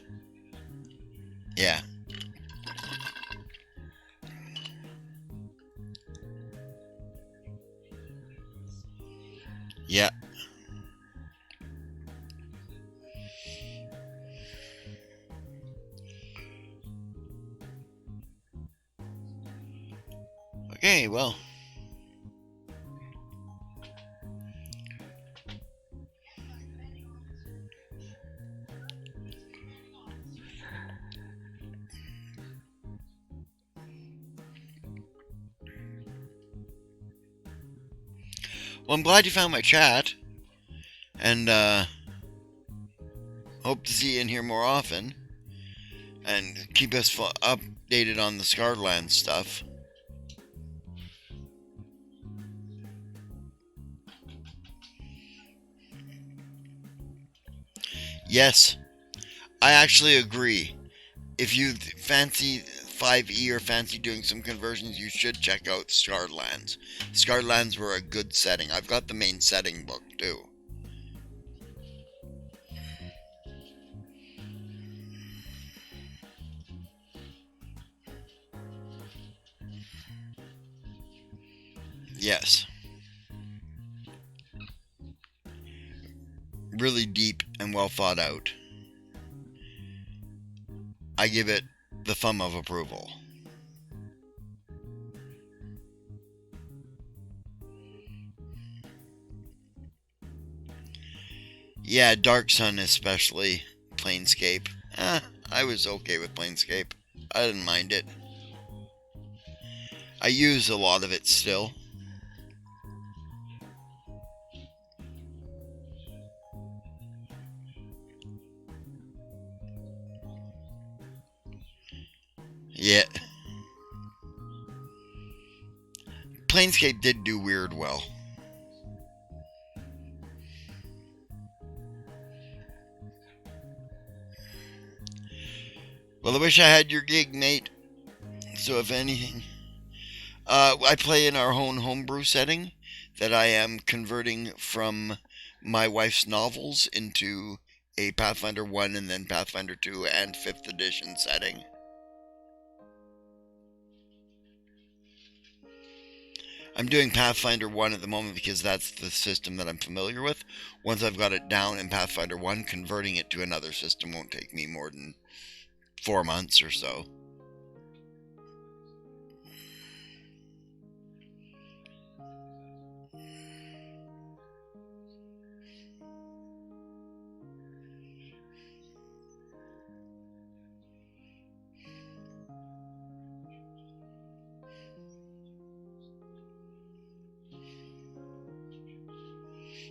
yeah. Yeah. Okay, well. Well, I'm glad you found my chat, and hope to see you in here more often, and keep us updated on the Scarland stuff. Yes, I actually agree. If you fancy 5e or fancy doing some conversions, you should check out Scarlands. Scarlands were a good setting. I've got the main setting book too. Yes. Really deep and well thought out. I give it the thumb of approval. Yeah, Dark Sun especially. Planescape. I was okay with Planescape. I didn't mind it. I use a lot of it still. Yeah. Planescape did do weird well. Well, I wish I had your gig, mate. So if anything, I play in our own homebrew setting that I am converting from my wife's novels into a Pathfinder 1 and then Pathfinder 2 and 5th edition setting. I'm doing Pathfinder 1 at the moment because that's the system that I'm familiar with. Once I've got it down in Pathfinder 1, converting it to another system won't take me more than 4 months or so.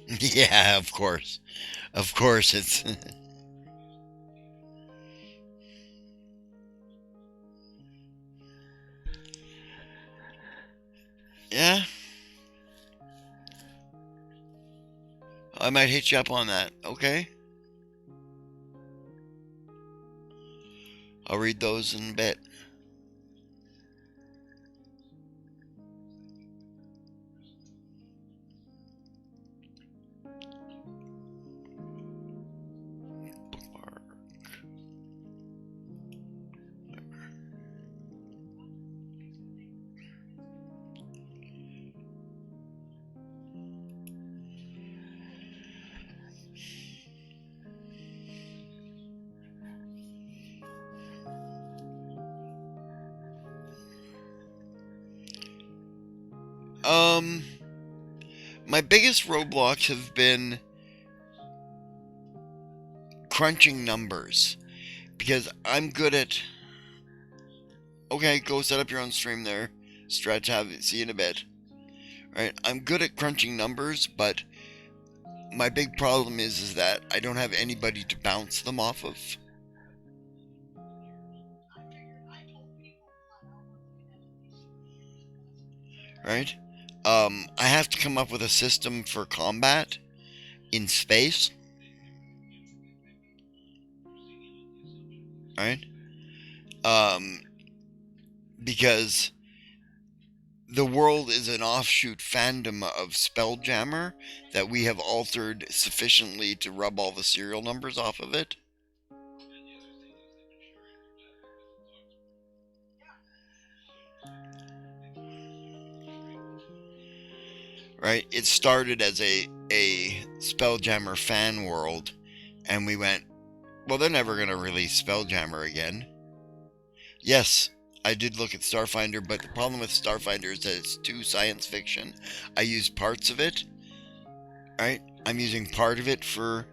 Yeah, of course. Of course, it's. Yeah, I might hit you up on that. Okay. I'll read those in a bit. Um, my biggest roadblocks have been crunching numbers because I'm good at. Okay, go set up your own stream there. Stretch, see you in a bit. Right, I'm good at crunching numbers, but my big problem is that I don't have anybody to bounce them off of. Right? I have to come up with a system for combat in space. Right? Um, because the world is an offshoot fandom of Spelljammer that we have altered sufficiently to rub all the serial numbers off of it. Right? It started as a Spelljammer fan world, and we went, well, they're never going to release Spelljammer again. Yes, I did look at Starfinder, but the problem with Starfinder is that it's too science fiction. I use parts of it, right? I'm using part of it for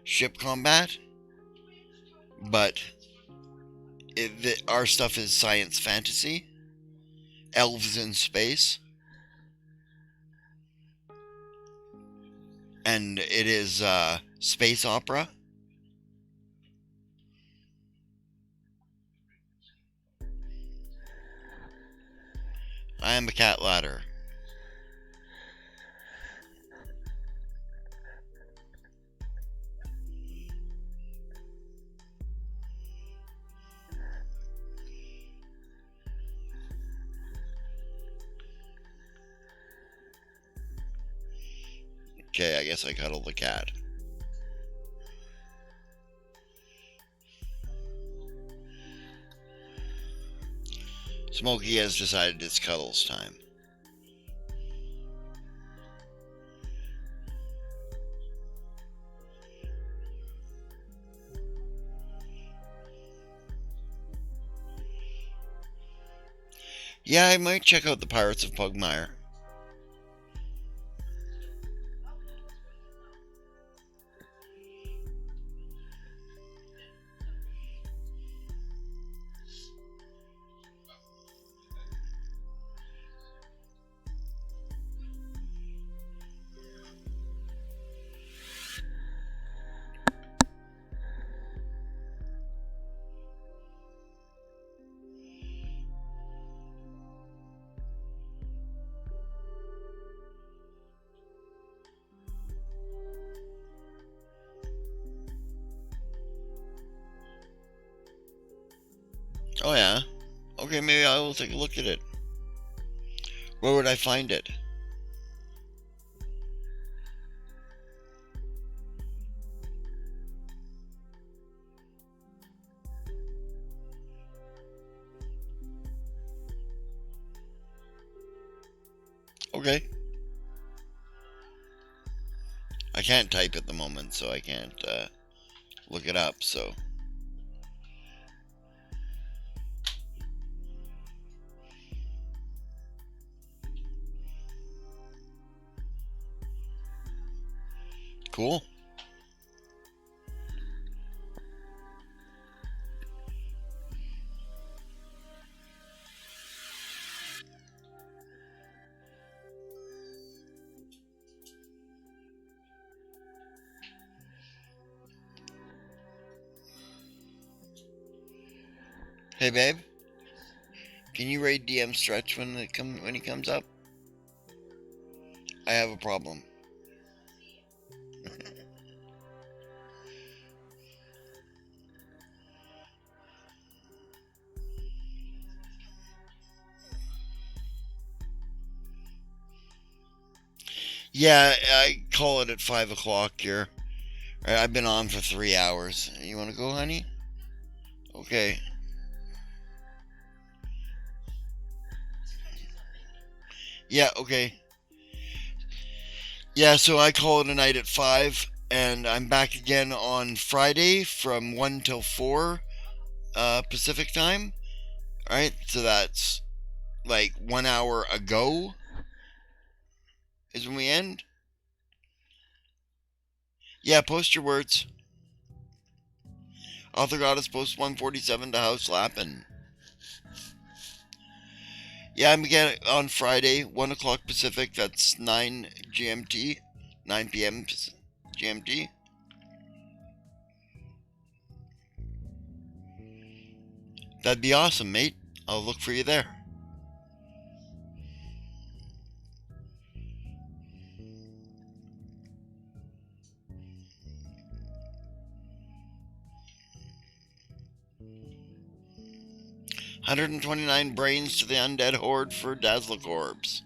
ship combat, but our stuff is science fantasy, elves in space, and it is space opera. I am a cat ladder. Okay, I guess I cuddle the cat. Smokey has decided it's cuddles time. Yeah, I might check out the Pirates of Pugmire. Oh yeah. Okay, maybe I will take a look at it. Where would I find it? Okay. I can't type at the moment, so I can't look it up, so. Cool. Hey, babe. Can you raid DM Stretch when he comes up? I have a problem. Yeah, I call it at 5 o'clock here. I've been on for 3 hours. You want to go, honey? Okay. Yeah, okay. Yeah, so I call it a night at 5, and I'm back again on Friday from 1 till 4 Pacific time. Alright, so that's like 1 hour ago is when we end. Yeah, post your words. Author Goddess post 147 to House Lap, and yeah, I'm again on Friday, 1 o'clock Pacific, that's 9 GMT, 9 p.m. GMT. That'd be awesome, mate. I'll look for you there. $129 brains to the undead horde for Dazzle Orbs.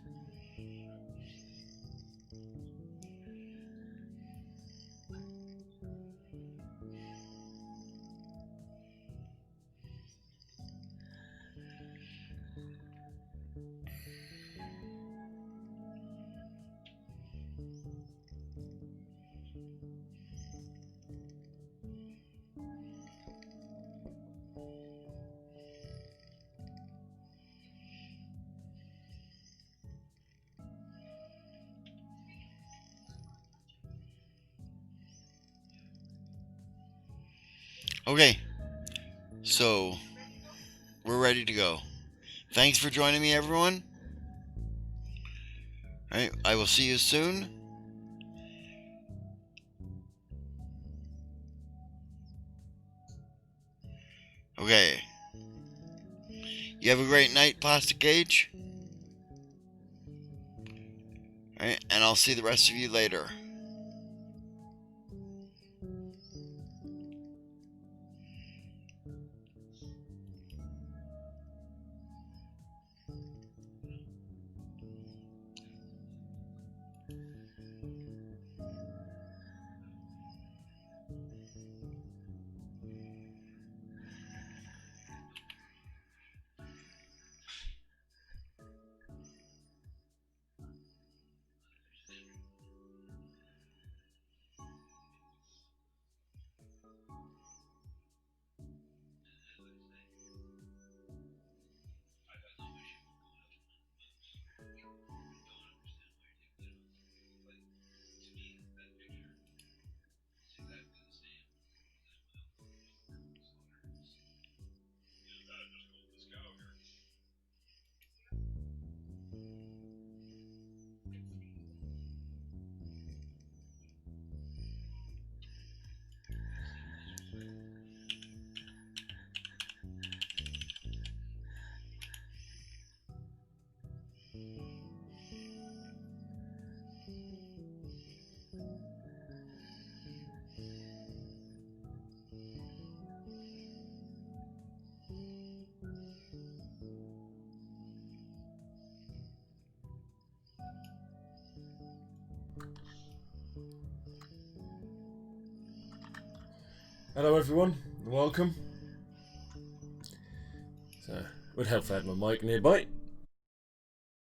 Okay, so we're ready to go. Thanks for joining me, everyone. Alright, I will see you soon. Okay. You have a great night, Plastic Cage. Alright, and I'll see the rest of you later. Hello everyone, welcome. So, would help if I had my mic nearby.